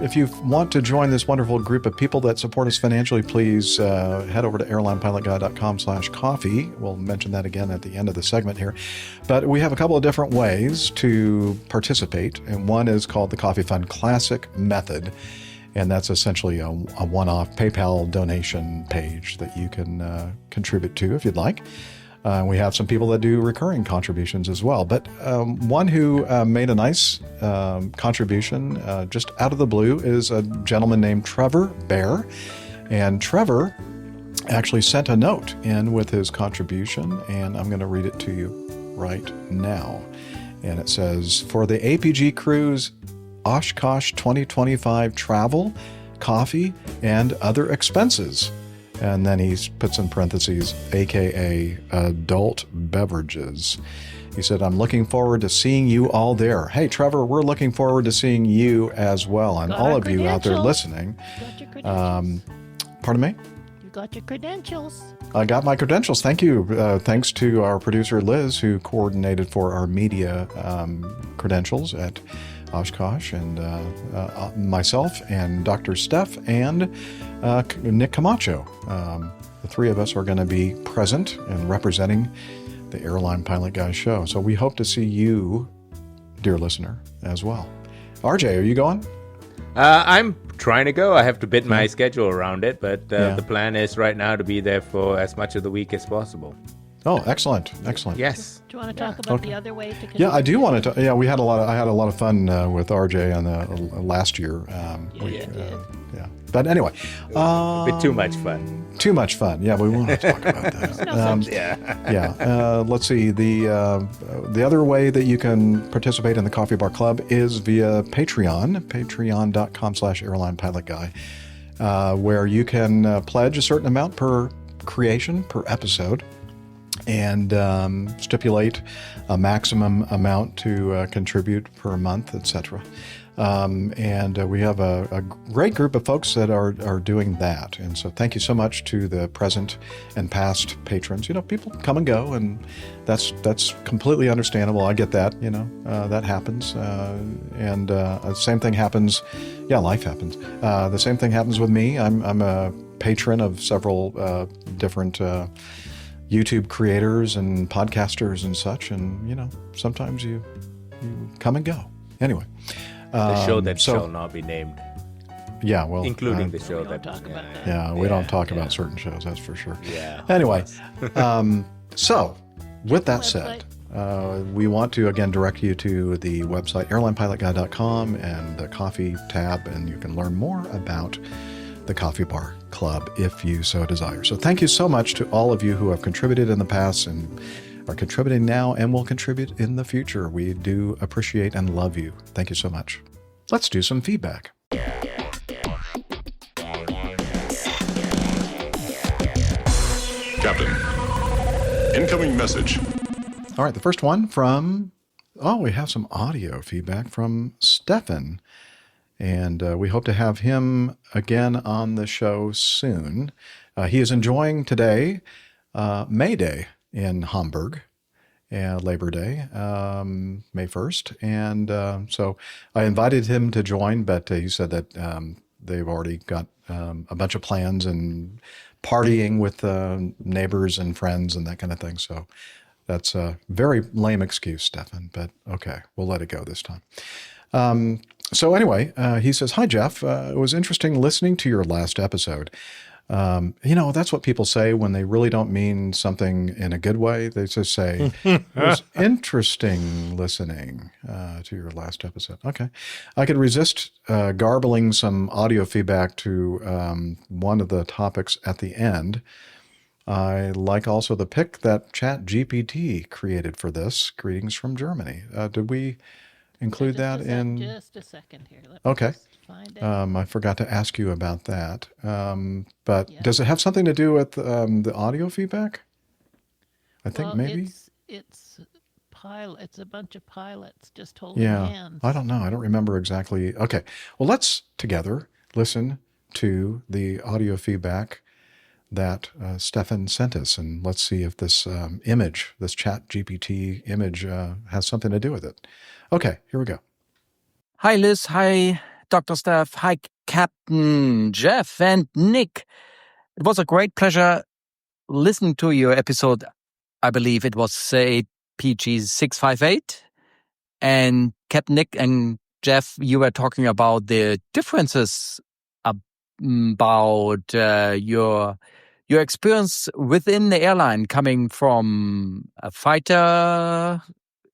if you want to join this wonderful group of people that support us financially, please head over to airlinepilotguy.com/coffee. We'll mention that again at the end of the segment here. But we have a couple of different ways to participate, and one is called the Coffee Fund Classic Method. And that's essentially a one-off PayPal donation page that you can contribute to if you'd like. We have some people that do recurring contributions as well. But one who made a nice contribution just out of the blue is a gentleman named Trevor Bear. And Trevor actually sent a note in with his contribution, and I'm going to read it to you right now. And it says, for the APG cruise Oshkosh 2025 travel, coffee, and other expenses. And then he puts in parentheses, AKA adult beverages. He said, I'm looking forward to seeing you all there. Hey, Trevor, we're looking forward to seeing you as well. And all of you out there listening. Pardon me? You got your credentials. I got my credentials. Thank you. Thanks to our producer, Liz, who coordinated for our media credentials at Oshkosh, and myself and Dr. Steff and Nick Camacho. The three of us are going to be present and representing the Airline Pilot Guy show. So we hope to see you, dear listener, as well. RJ, are you going? I'm trying to go. I have to bid my schedule around it, but the plan is right now to be there for as much of the week as possible. Oh, excellent. Yes. Do you want to talk about the other way to contribute? Yeah, I do want to. I had a lot of fun with RJ on the last year. But anyway, a bit too much fun. Too much fun. Yeah, we won't talk about that. Let's see. The other way that you can participate in the Coffee Bar Club is via Patreon, patreon.com/airlinepilotguy, where you can pledge a certain amount per creation, per episode, and stipulate a maximum amount to contribute per month, etc. And we have a great group of folks that are doing that. And so thank you so much to the present and past patrons. People come and go, and that's completely understandable. I get that, that happens. And the same thing happens. Yeah, life happens. The same thing happens with me. I'm a patron of several different YouTube creators and podcasters and such. And, sometimes you come and go. Anyway. The show that shall not be named. Yeah, well, including the show that. We don't talk about certain shows. That's for sure. Yeah. Anyway, so with that said, we want to again direct you to the website airlinepilotguy.com and the coffee tab, and you can learn more about the Coffee Bar Club if you so desire. So thank you so much to all of you who have contributed in the past and are contributing now and will contribute in the future. We do appreciate and love you. Thank you so much. let's do some feedback. Captain, incoming message. All right, the first one from, we have some audio feedback from Steffen. And we hope to have him again on the show soon. He is enjoying today Mayday in Hamburg, Labor Day, May 1st. And so I invited him to join, but he said that they've already got a bunch of plans and partying with neighbors and friends and that kind of thing. So that's a very lame excuse, Steffen, but okay, we'll let it go this time. So anyway, he says, "Hi, Jeff. It was interesting listening to your last episode. That's what people say when they really don't mean something in a good way. They just say, it was interesting listening to your last episode." Okay. I could resist garbling some audio feedback to one of the topics at the end. I like also the pic that ChatGPT created for this. Greetings from Germany. Did we include that in? Just a second here. Okay. I forgot to ask you about that. But does it have something to do with the audio feedback? I think maybe. It's a bunch of pilots just holding hands. I don't know. I don't remember exactly. Okay. Well, let's together listen to the audio feedback that Steffen sent us, and let's see if this image, this ChatGPT image, has something to do with it. Okay, here we go. Hi, Liz. Hi, Dr. Steph. Hi, Captain Jeff and Nick. It was a great pleasure listening to your episode. I believe it was APG 658. And Captain Nick and Jeff, you were talking about the differences about your experience within the airline, coming from a fighter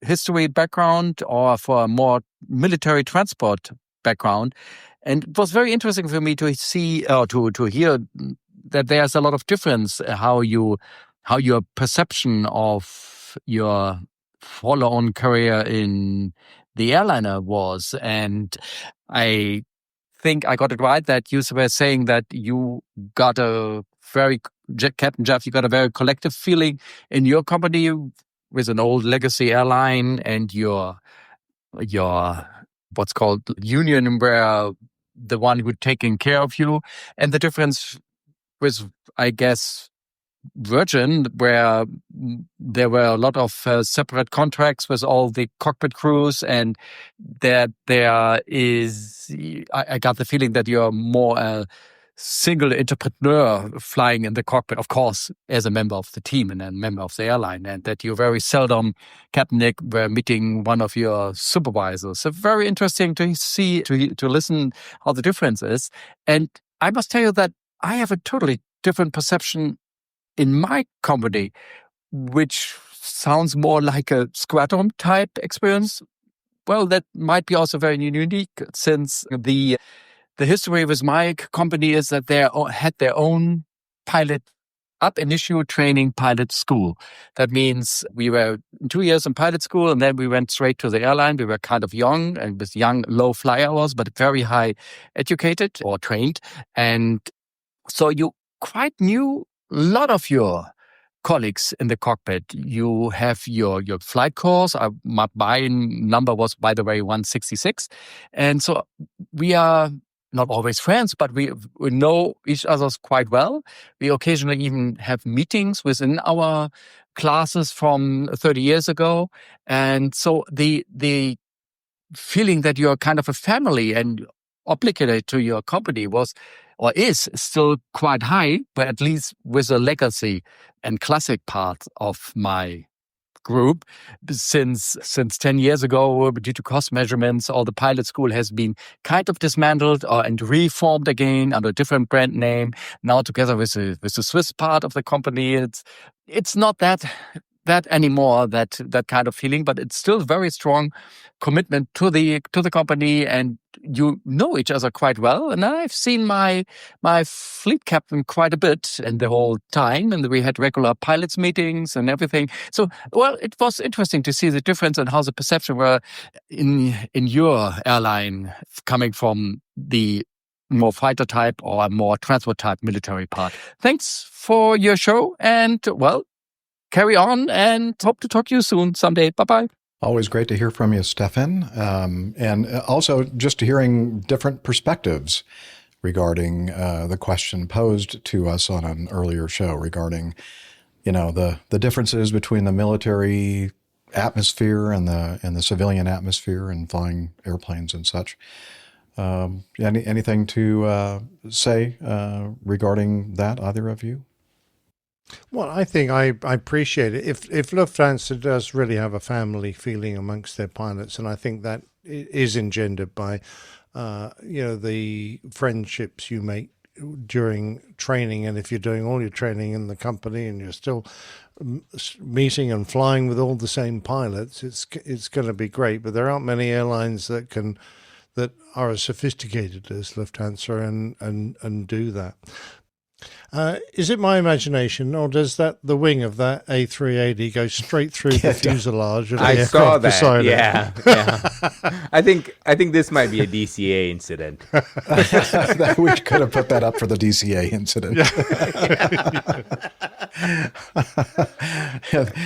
history background or for a more military transport background. And it was very interesting for me to see to hear that there's a lot of difference how your perception of your follow-on career in the airliner was. And I think I got it right that you were saying that you got a very, Captain Jeff, you got a very collective feeling in your company with an old legacy airline and your what's called union, where the one who taking care of you, and the difference with, I guess, Virgin, where there were a lot of separate contracts with all the cockpit crews, and that there is, I got the feeling that you're more a single entrepreneur flying in the cockpit, of course, as a member of the team and a member of the airline, and that you very seldom, Captain Nick, were meeting one of your supervisors. So very interesting to see, to listen how the difference is. And I must tell you that I have a totally different perception in my company, which sounds more like a squadron type experience. Well, that might be also very unique, since the history with my company is that they had their own pilot up initio training pilot school. That means we were 2 years in pilot school, and then we went straight to the airline. We were kind of young, and with young, low fly hours, but very high educated or trained. And so you quite knew a lot of your colleagues in the cockpit. You have your flight course. My number was, by the way, 166. And so we are not always friends, but we know each other quite well. We occasionally even have meetings within our classes from 30 years ago. And so the feeling that you're kind of a family and obligated to your company was, or is, still quite high, but at least with a legacy and classic part of my group. Since 10 years ago, due to cost measurements, all the pilot school has been kind of dismantled and reformed again under a different brand name. Now together with the Swiss part of the company, it's not that that anymore, that kind of feeling, but it's still very strong commitment to the company, and you know each other quite well. And I've seen my fleet captain quite a bit in the whole time, and we had regular pilots meetings and everything. So, well, it was interesting to see the difference and how the perception were in your airline coming from the more fighter type or more transport type military part. Thanks for your show, and well, carry on, and hope to talk to you soon someday. Bye-bye. Always great to hear from you, Steffen. And also just hearing different perspectives regarding the question posed to us on an earlier show regarding, the differences between the military atmosphere and the civilian atmosphere and flying airplanes and such. Anything to say regarding that, either of you? Well, I think I appreciate it. If Lufthansa does really have a family feeling amongst their pilots, and I think that is engendered by, the friendships you make during training, and if you're doing all your training in the company and you're still meeting and flying with all the same pilots, it's going to be great. But there aren't many airlines that are as sophisticated as Lufthansa and do that. Is it my imagination, or does the wing of that A380 go straight through the fuselage of the aircraft beside it? Yeah. I think this might be a DCA incident. We could have put that up for the DCA incident.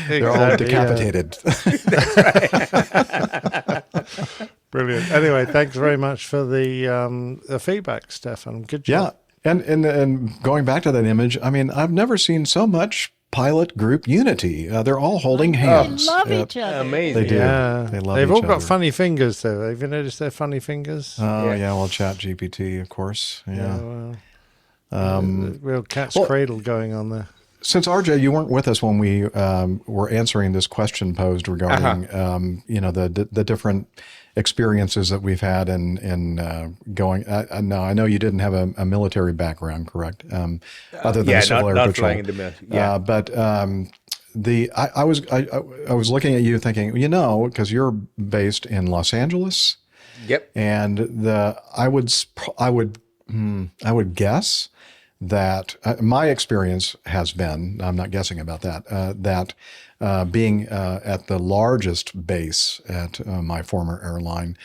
They're all decapitated. That's right. Brilliant. Anyway, thanks very much for the feedback, Steffen. Good job. Yeah. And going back to that image, I mean, I've never seen so much pilot group unity. They're all holding hands. They love each other. Amazing. They do. Yeah. They love They've each all got other. funny fingers, though. Have you noticed their funny fingers? Oh, yeah. Well, Chat GPT, of course. Yeah. Real cat's cradle going on there. Since RJ, you weren't with us when we were answering this question posed regarding, the different experiences that we've had in going. Now, I know you didn't have a military background, correct? Other than Civil Air Patrol. Flying in the military. Yeah. But I was looking at you thinking, because you're based in Los Angeles. Yep. And I would guess that my experience has been, I'm not guessing about that, that being at the largest base at my former airline,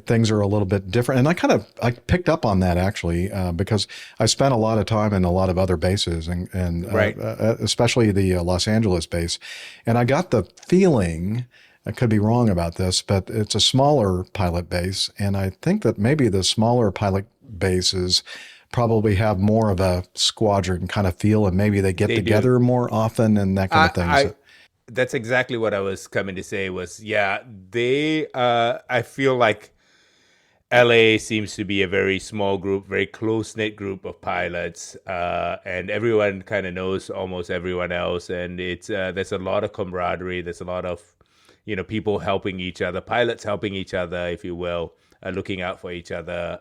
things are a little bit different. And I picked up on that actually because I spent a lot of time in a lot of other bases and especially the Los Angeles base. And I got the feeling, I could be wrong about this, but it's a smaller pilot base. And I think that maybe the smaller pilot bases probably have more of a squadron kind of feel, and maybe they get together more often and that kind of thing. That's exactly what I was coming to say was, I feel like LA seems to be a very small group, very close-knit group of pilots, and everyone kind of knows almost everyone else, and it's there's a lot of camaraderie, there's a lot of, people helping each other, pilots helping each other, if you will, looking out for each other,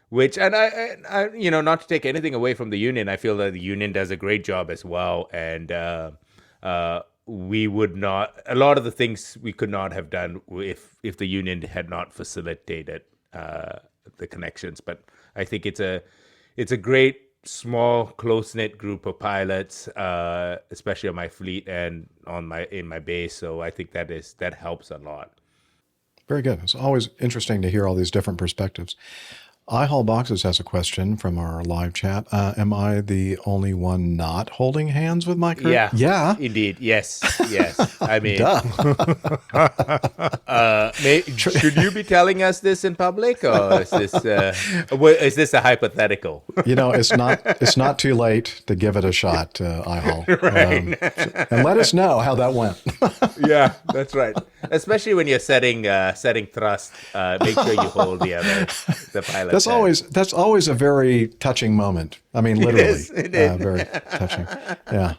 which, and I, not to take anything away from the union, I feel that the union does a great job as well. And we would not, a lot of the things we could not have done if the union had not facilitated the connections. But I think it's a great, small, close-knit group of pilots, especially on my fleet and in my base. So I think that helps a lot. Very good. It's always interesting to hear all these different perspectives. iHaul Boxes has a question from our live chat. Am I the only one not holding hands with my crew? Yeah. Indeed. Yes. I mean, should you be telling us this in public, or is this a hypothetical? It's not too late to give it a shot, iHaul. Right. And let us know how that went. Yeah, that's right. Especially when you're setting thrust, make sure you hold the pilot. That's always a very touching moment. I mean, literally, it is. Very touching. Yeah.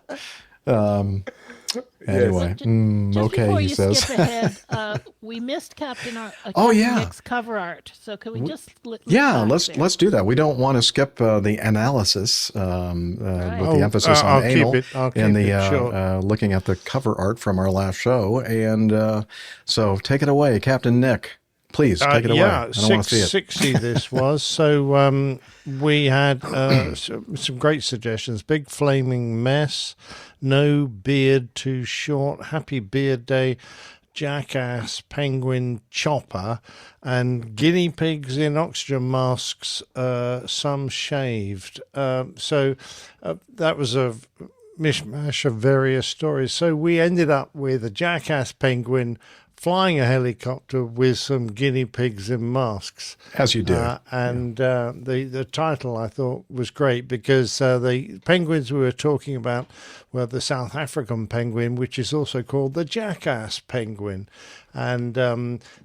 Anyway, Just okay, before he you says. skip ahead, we missed Captain yeah. Nick's cover art. So can we just let's do that. We don't want to skip the analysis with the emphasis on I'll anal keep and the it short. looking at the cover art from our last show. And so take it away, Captain Nick. Please take it away. I don't want to see it. 660 this was. So we had some great suggestions. Big flaming mess, no beard too short, happy beard day, jackass, penguin, chopper, and guinea pigs in oxygen masks, some shaved. So that was a mishmash of various stories. So we ended up with a jackass penguin flying a helicopter with some guinea pigs in masks. As you do. The title I thought was great because the penguins we were talking about were the South African penguin, which is also called the jackass penguin. And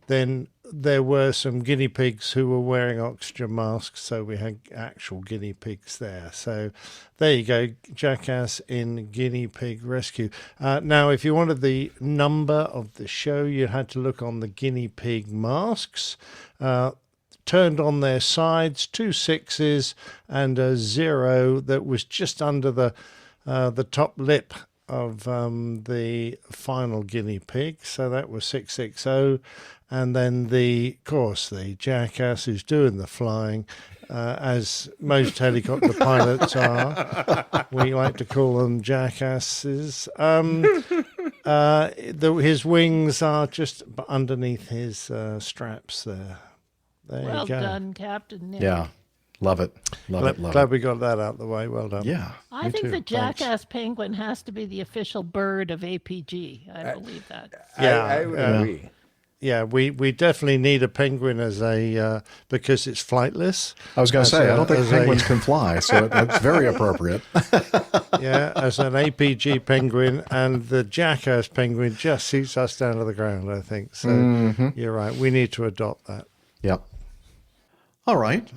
then there were some guinea pigs who were wearing oxygen masks, so we had actual guinea pigs there. So there you go, jackass in guinea pig rescue. Now, if you wanted the number of the show, you had to look on the guinea pig masks. Turned on their sides, 2 6s and a 0 that was just under the top lip of the final guinea pig. So that was 660. And then of course, the jackass who's doing the flying, as most helicopter pilots are. We like to call them jackasses. His wings are just underneath his straps there. There well you go. done, Captain Nick. Yeah. Love it. Glad we got that out the way. Well done. Yeah. I think the jackass penguin has to be the official bird of APG. I believe that. Yeah, I would agree. Yeah, we definitely need a penguin as a because it's flightless. I was going to say, I don't think penguins can fly, so that's very appropriate. Yeah, as an APG penguin, and the jackass penguin just suits us down to the ground, I think. So You're right. We need to adopt that. Yep. All right.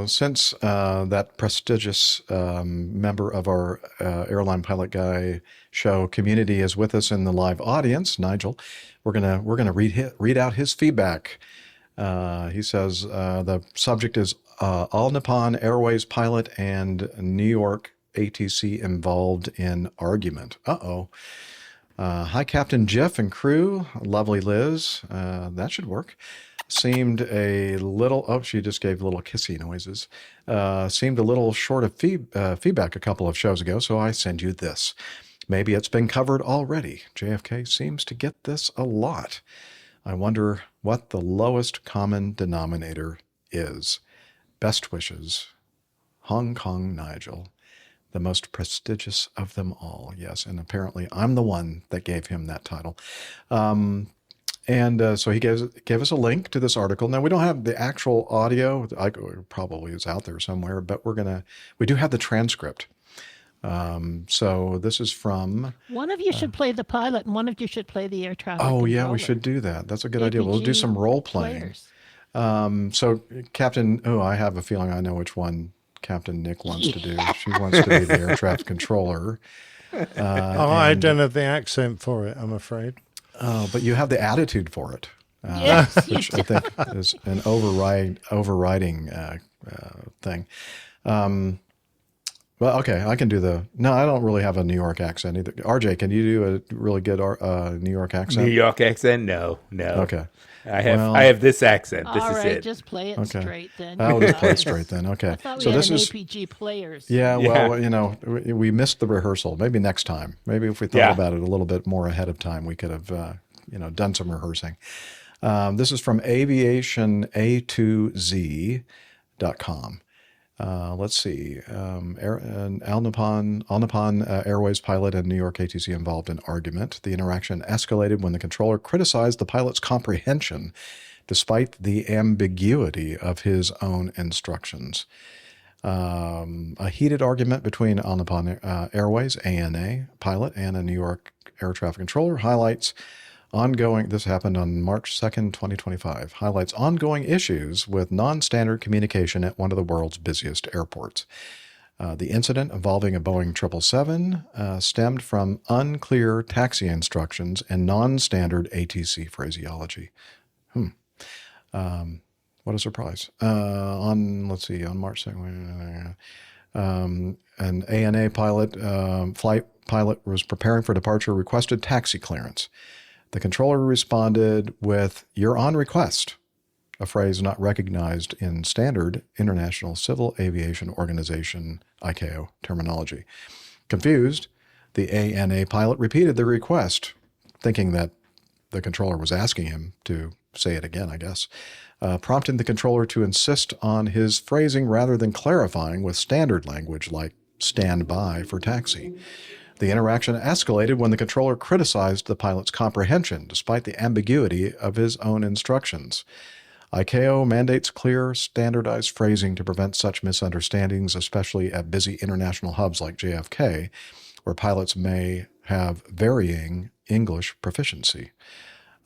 Since that prestigious member of our Airline Pilot Guy show community is with us in the live audience, Nigel, we're gonna read out his feedback. He says the subject is All Nippon Airways pilot and New York ATC involved in argument. Hi, Captain Jeff and crew. Lovely Liz. That should work. Seemed a little, she just gave little kissy noises. Seemed a little short of feedback a couple of shows ago, so I send you this. Maybe it's been covered already. JFK seems to get this a lot. I wonder what the lowest common denominator is. Best wishes, Hong Kong Nigel, the most prestigious of them all. Yes, and apparently I'm the one that gave him that title. So he gave us a link to this article. Now, we don't have the actual audio. Probably is out there somewhere, but we do have the transcript. So this is from... One of you should play the pilot and one of you should play the air traffic controller. Yeah, we should do that. That's a good idea. We'll do some role-playing. So Captain... I have a feeling I know which one Captain Nick wants to do. She wants to be the air traffic controller. I don't have the accent for it, I'm afraid. But you have the attitude for it, yes, which I think is an overriding thing. Well, okay, I can do No, I don't really have a New York accent either. RJ, can you do a really good New York accent? New York accent? No. Okay. I have this accent. This all is right, it. Just play it straight then. I'll just play it straight then. Okay. I thought we had APG players. Yeah, well, we missed the rehearsal. Maybe next time. Maybe if we thought about it a little bit more ahead of time, we could have, done some rehearsing. This is from aviationA2Z.com. Let's see. All Nippon Airways pilot and New York ATC involved in argument. The interaction escalated when the controller criticized the pilot's comprehension, despite the ambiguity of his own instructions. A heated argument between All Nippon Airways ANA pilot and a New York air traffic controller highlights this happened on March 2nd, 2025, highlights ongoing issues with non-standard communication at one of the world's busiest airports. The incident involving a Boeing 777 stemmed from unclear taxi instructions and non-standard ATC phraseology. What a surprise. On March 2nd, an ANA flight pilot was preparing for departure, requested taxi clearance. The controller responded with, "You're on request," a phrase not recognized in standard International Civil Aviation Organization, ICAO, terminology. Confused, the ANA pilot repeated the request, thinking that the controller was asking him to say it again, I guess, prompting the controller to insist on his phrasing rather than clarifying with standard language like "stand by" for taxi. The interaction escalated when the controller criticized the pilot's comprehension, despite the ambiguity of his own instructions. ICAO mandates clear, standardized phrasing to prevent such misunderstandings, especially at busy international hubs like JFK, where pilots may have varying English proficiency.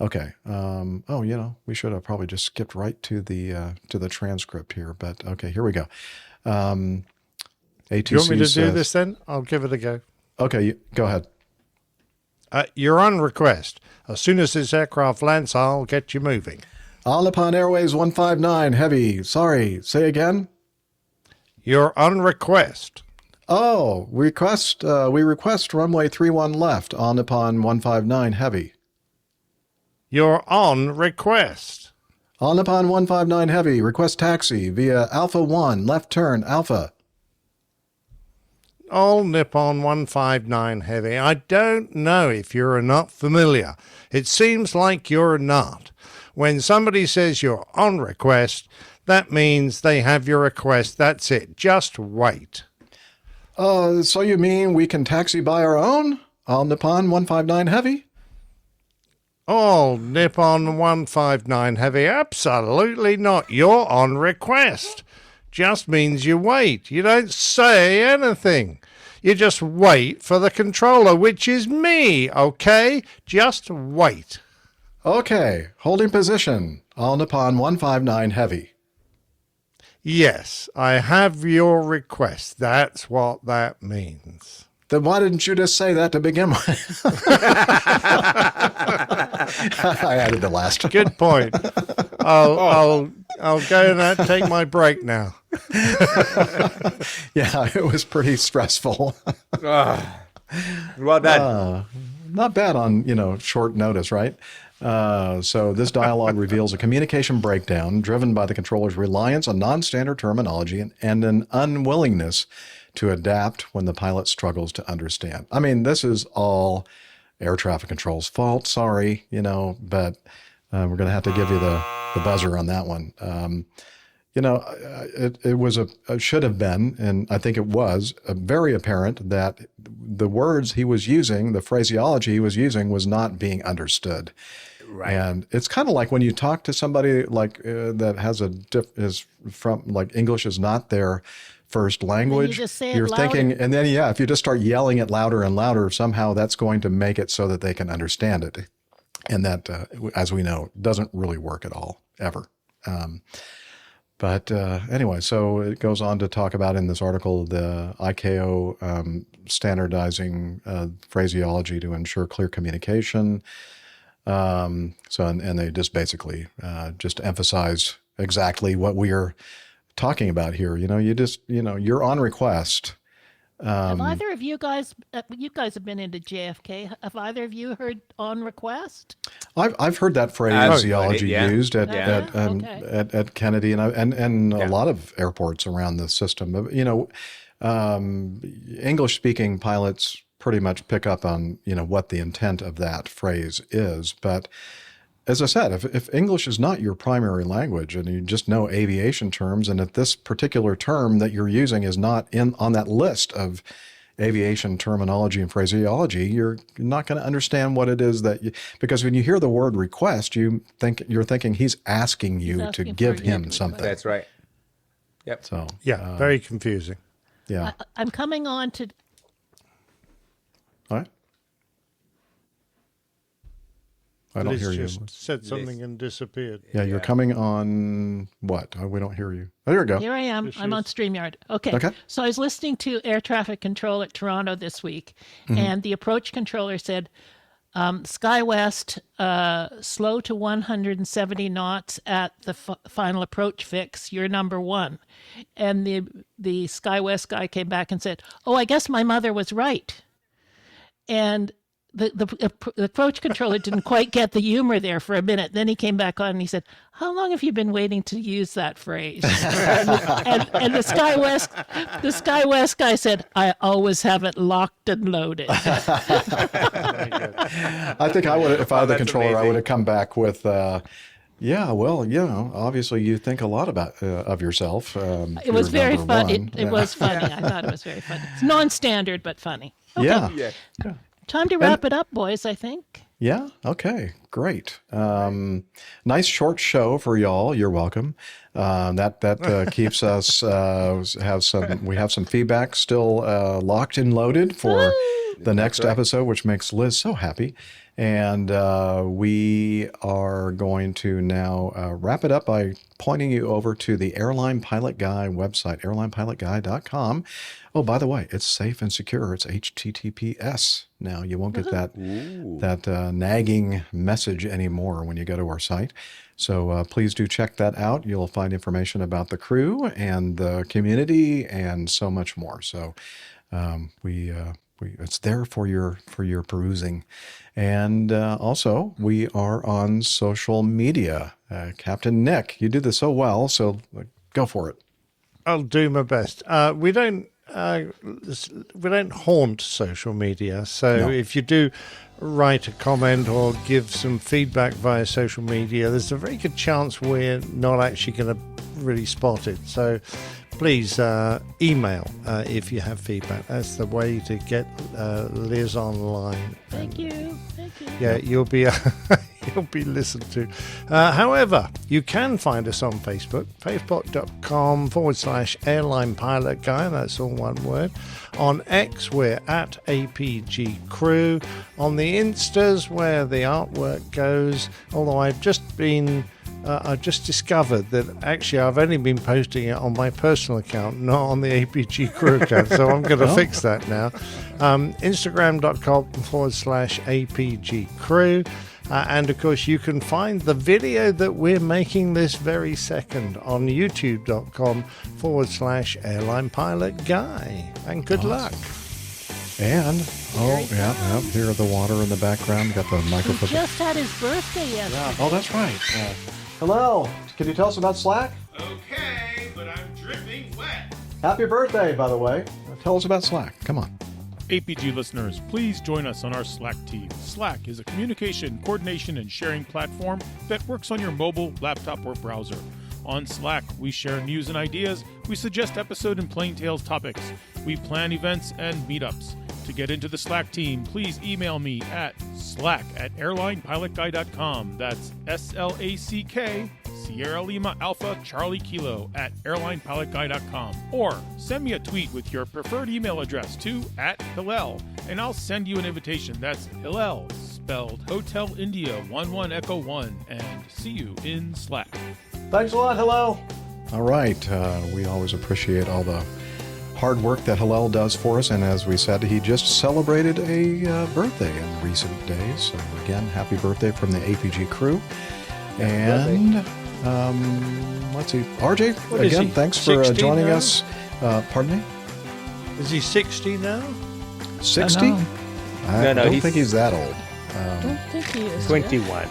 Okay. We should have probably just skipped right to the transcript here, but okay, here we go. ATC you want me to do this then? I'll give it a go. Okay, go ahead. You're on request. As soon as this aircraft lands, I'll get you moving. All Nippon Airways 159 Heavy. Sorry, say again? You're on request. Oh, we request runway 31 left, All Nippon 159 Heavy. You're on request. All Nippon 159 Heavy, request taxi via Alpha 1, left turn, Alpha. All Nippon 159 Heavy. I don't know if you're not familiar. It seems like you're not. When somebody says you're on request, that means they have your request. That's it. Just wait. So you mean we can taxi by our own? All Nippon 159 Heavy? All Nippon 159 Heavy. Absolutely not. You're on request. Just means you wait. You don't say anything. You just wait for the controller, which is me, okay? Just wait. Okay, holding position. All Nippon 159 Heavy. Yes, I have your request. That's what that means. Then why didn't you just say that to begin with? I added the last. Good point. I'll go and take my break now. Yeah, it was pretty stressful. Well done. Not bad on, short notice, right? So this dialogue reveals a communication breakdown driven by the controller's reliance on non-standard terminology and an unwillingness to adapt when the pilot struggles to understand. I mean, this is all air traffic control's fault. Sorry, but we're going to have to give you the buzzer on that one. It should have been, and I think it was, very apparent that the words he was using, the phraseology he was using, was not being understood. Right. And it's kind of like when you talk to somebody like that has English is not their first language. You just say you're it thinking, louder. and then if you just start yelling it louder and louder, somehow that's going to make it so that they can understand it. And that, as we know, doesn't really work at all, ever. But anyway, so it goes on to talk about in this article the ICAO standardizing phraseology to ensure clear communication. And they just basically just emphasize exactly what we are talking about here. You're on request. Have either of you guys have been into JFK? Have either of you heard on request? I've heard that phraseology used at Kennedy and a lot of airports around the system. English speaking pilots pretty much pick up on what the intent of that phrase is. But as I said, if English is not your primary language and you just know aviation terms, and if this particular term that you're using is not on that list of aviation terminology and phraseology, you're not going to understand what it is because when you hear the word request, you're thinking he's asking you to give him something. That's right. Yep. So very confusing. Yeah. I'm coming on to. All right. I don't hear you. Just said something and disappeared. Yeah, you're coming on what? We don't hear you. Oh, there you go. Here I am. I'm on StreamYard. Okay. So I was listening to air traffic control at Toronto this week, and the approach controller said, SkyWest, slow to 170 knots at the final approach fix. You're number one. And the SkyWest guy came back and said, oh, I guess my mother was right. And the approach controller didn't quite get the humor there for a minute. Then he came back on and he said, how long have you been waiting to use that phrase? and the SkyWest guy said, I always have it locked and loaded. I think I would, if I were the controller, amazing. I would have come back with, yeah, well, you know, obviously you think a lot about of yourself. It was very fun. It was funny. I thought it was very funny. It's non-standard, but funny. Okay. Yeah. Time to wrap it up, boys, I think. Yeah. Okay. Great. Nice short show for y'all. You're welcome. That keeps us we have some feedback still locked and loaded for the next episode, which makes Liz so happy. And we are going to now wrap it up by pointing you over to the Airline Pilot Guy website, airlinepilotguy.com. Oh, by the way, it's safe and secure. It's HTTPS. Now you won't get that nagging message anymore when you go to our site. So please do check that out. You'll find information about the crew and the community and so much more. So it's there for your perusing. And also, we are on social media. Captain Nick, you do this so well, so go for it. I'll do my best. We don't haunt social media, so if you do write a comment or give some feedback via social media, there's a very good chance we're not actually going to really spot it. So please email if you have feedback. That's the way to get Liz online. Thank you. Yeah, you'll be listened to. However, you can find us on Facebook, facebook.com/Airline Pilot Guy. That's all one word. On X, we're at APG Crew. On the Instas, where the artwork goes, although I've just discovered that actually I've only been posting it on my personal account, not on the APG Crew account. So I'm going to fix that now. Instagram.com/APG Crew. And of course, you can find the video that we're making this very second on youtube.com/Airline Pilot Guy. And good luck. And, here are the water in the background. You got the microphone. He just had his birthday yesterday. Yeah. Oh, that's right. Hello. Can you tell us about Slack? Okay, but I'm dripping wet. Happy birthday, by the way. Tell us about Slack. Come on. APG listeners, please join us on our Slack team. Slack is a communication, coordination, and sharing platform that works on your mobile, laptop, or browser. On Slack, we share news and ideas, we suggest episode and plain tales topics, we plan events and meetups. To get into the Slack team, please email me at slack@airlinepilotguy.com. That's SLACK, Sierra Lima Alpha Charlie Kilo @airlinepilotguy.com. Or send me a tweet with your preferred email address to @Hillel, and I'll send you an invitation. That's Hillel, spelled Hotel India 11 Echo 1, and see you in Slack. Thanks a lot, Hillel. All right. We always appreciate all the hard work that Hillel does for us, and as we said, he just celebrated a birthday in recent days. So again, happy birthday from the APG crew. And let's see, RJ, again, thanks for joining us. Pardon me? Is he 60 now? 60? I don't think he's that old. I don't think he is. 21.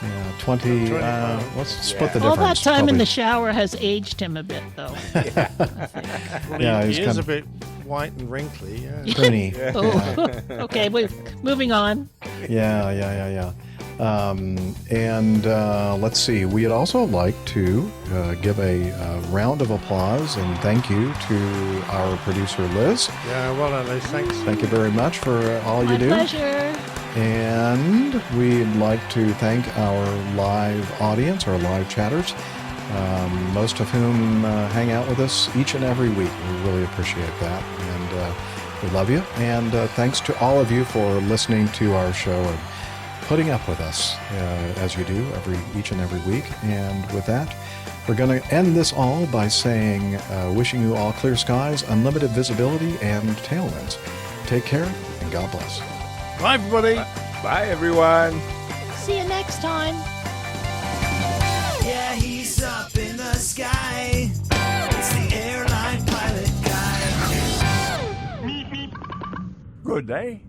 Yeah, 20. Let's split the difference. All that time in the shower has aged him a bit, though. He is a bit white and wrinkly. Yeah. Pruny. Okay, moving on. Yeah. And let's see. We'd also like to give a round of applause and thank you to our producer, Liz. Yeah, well done, Liz. Thanks. Thank you very much for all you do. My pleasure. And we'd like to thank our live audience, our live chatters, most of whom hang out with us each and every week. We really appreciate that. And we love you. And thanks to all of you for listening to our show and putting up with us as you do each and every week. And with that, we're going to end this all by saying, wishing you all clear skies, unlimited visibility, and tailwinds. Take care, and God bless. Bye, everybody. Bye, everyone. See you next time. Yeah, he's up in the sky. It's the airline pilot guy. Good day.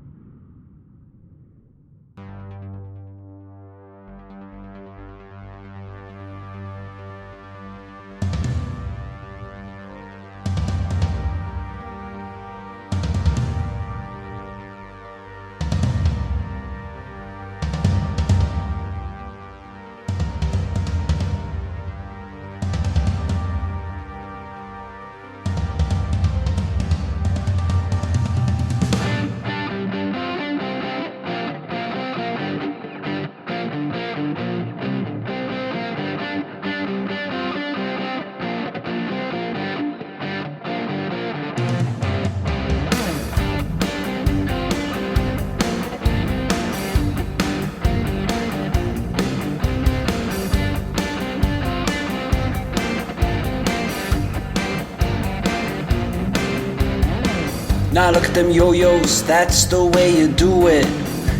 Now look at them yo-yos, that's the way you do it.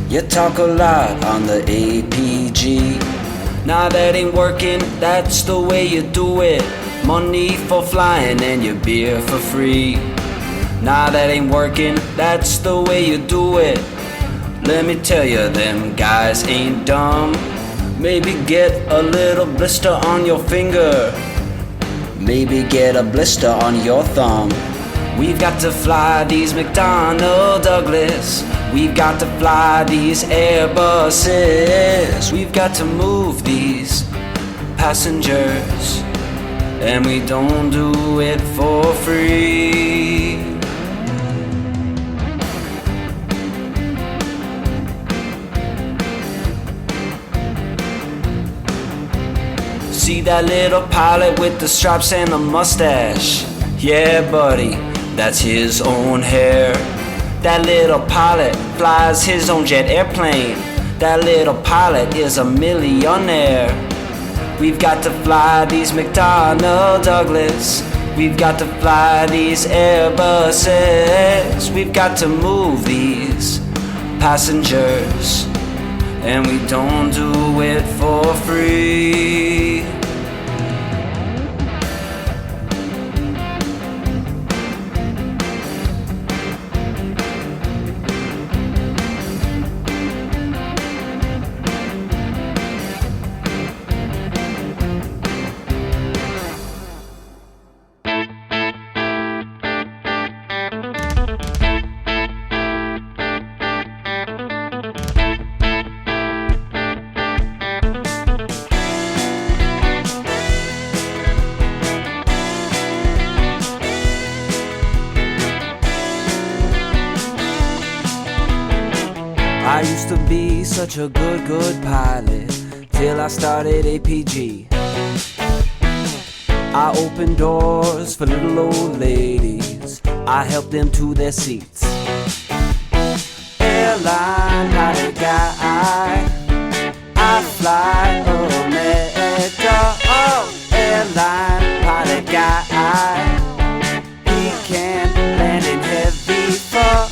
You talk a lot on the APG. Now that ain't working, that's the way you do it. Money for flying and your beer for free. Now that ain't working, that's the way you do it. Let me tell you, them guys ain't dumb. Maybe get a little blister on your finger. Maybe get a blister on your thumb. We've got to fly these McDonnell Douglas. We've got to fly these Airbuses. We've got to move these passengers, and we don't do it for free. See that little pilot with the stripes and the mustache? Yeah, buddy, that's his own hair. That little pilot flies his own jet airplane. That little pilot is a millionaire. We've got to fly these McDonnell Douglas. We've got to fly these Airbuses. We've got to move these passengers, and we don't do it for free. I used to be such a good pilot till I started APG. I opened doors for little old ladies. I helped them to their seats. Airline pilot guy, I fly America. Oh, airline pilot guy, he can land in heavy fog.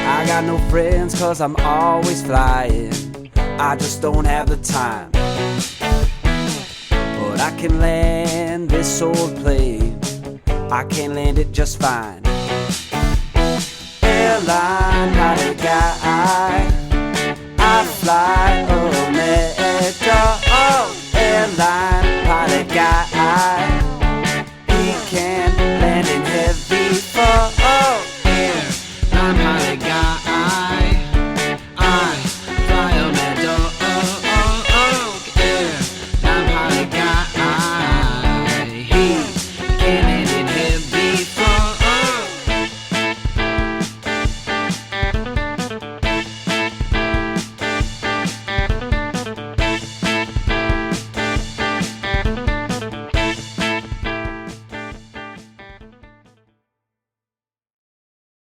I got no friends cause I'm always flying. I just don't have the time. But I can land this old plane. I can land it just fine. Airline pilot guy,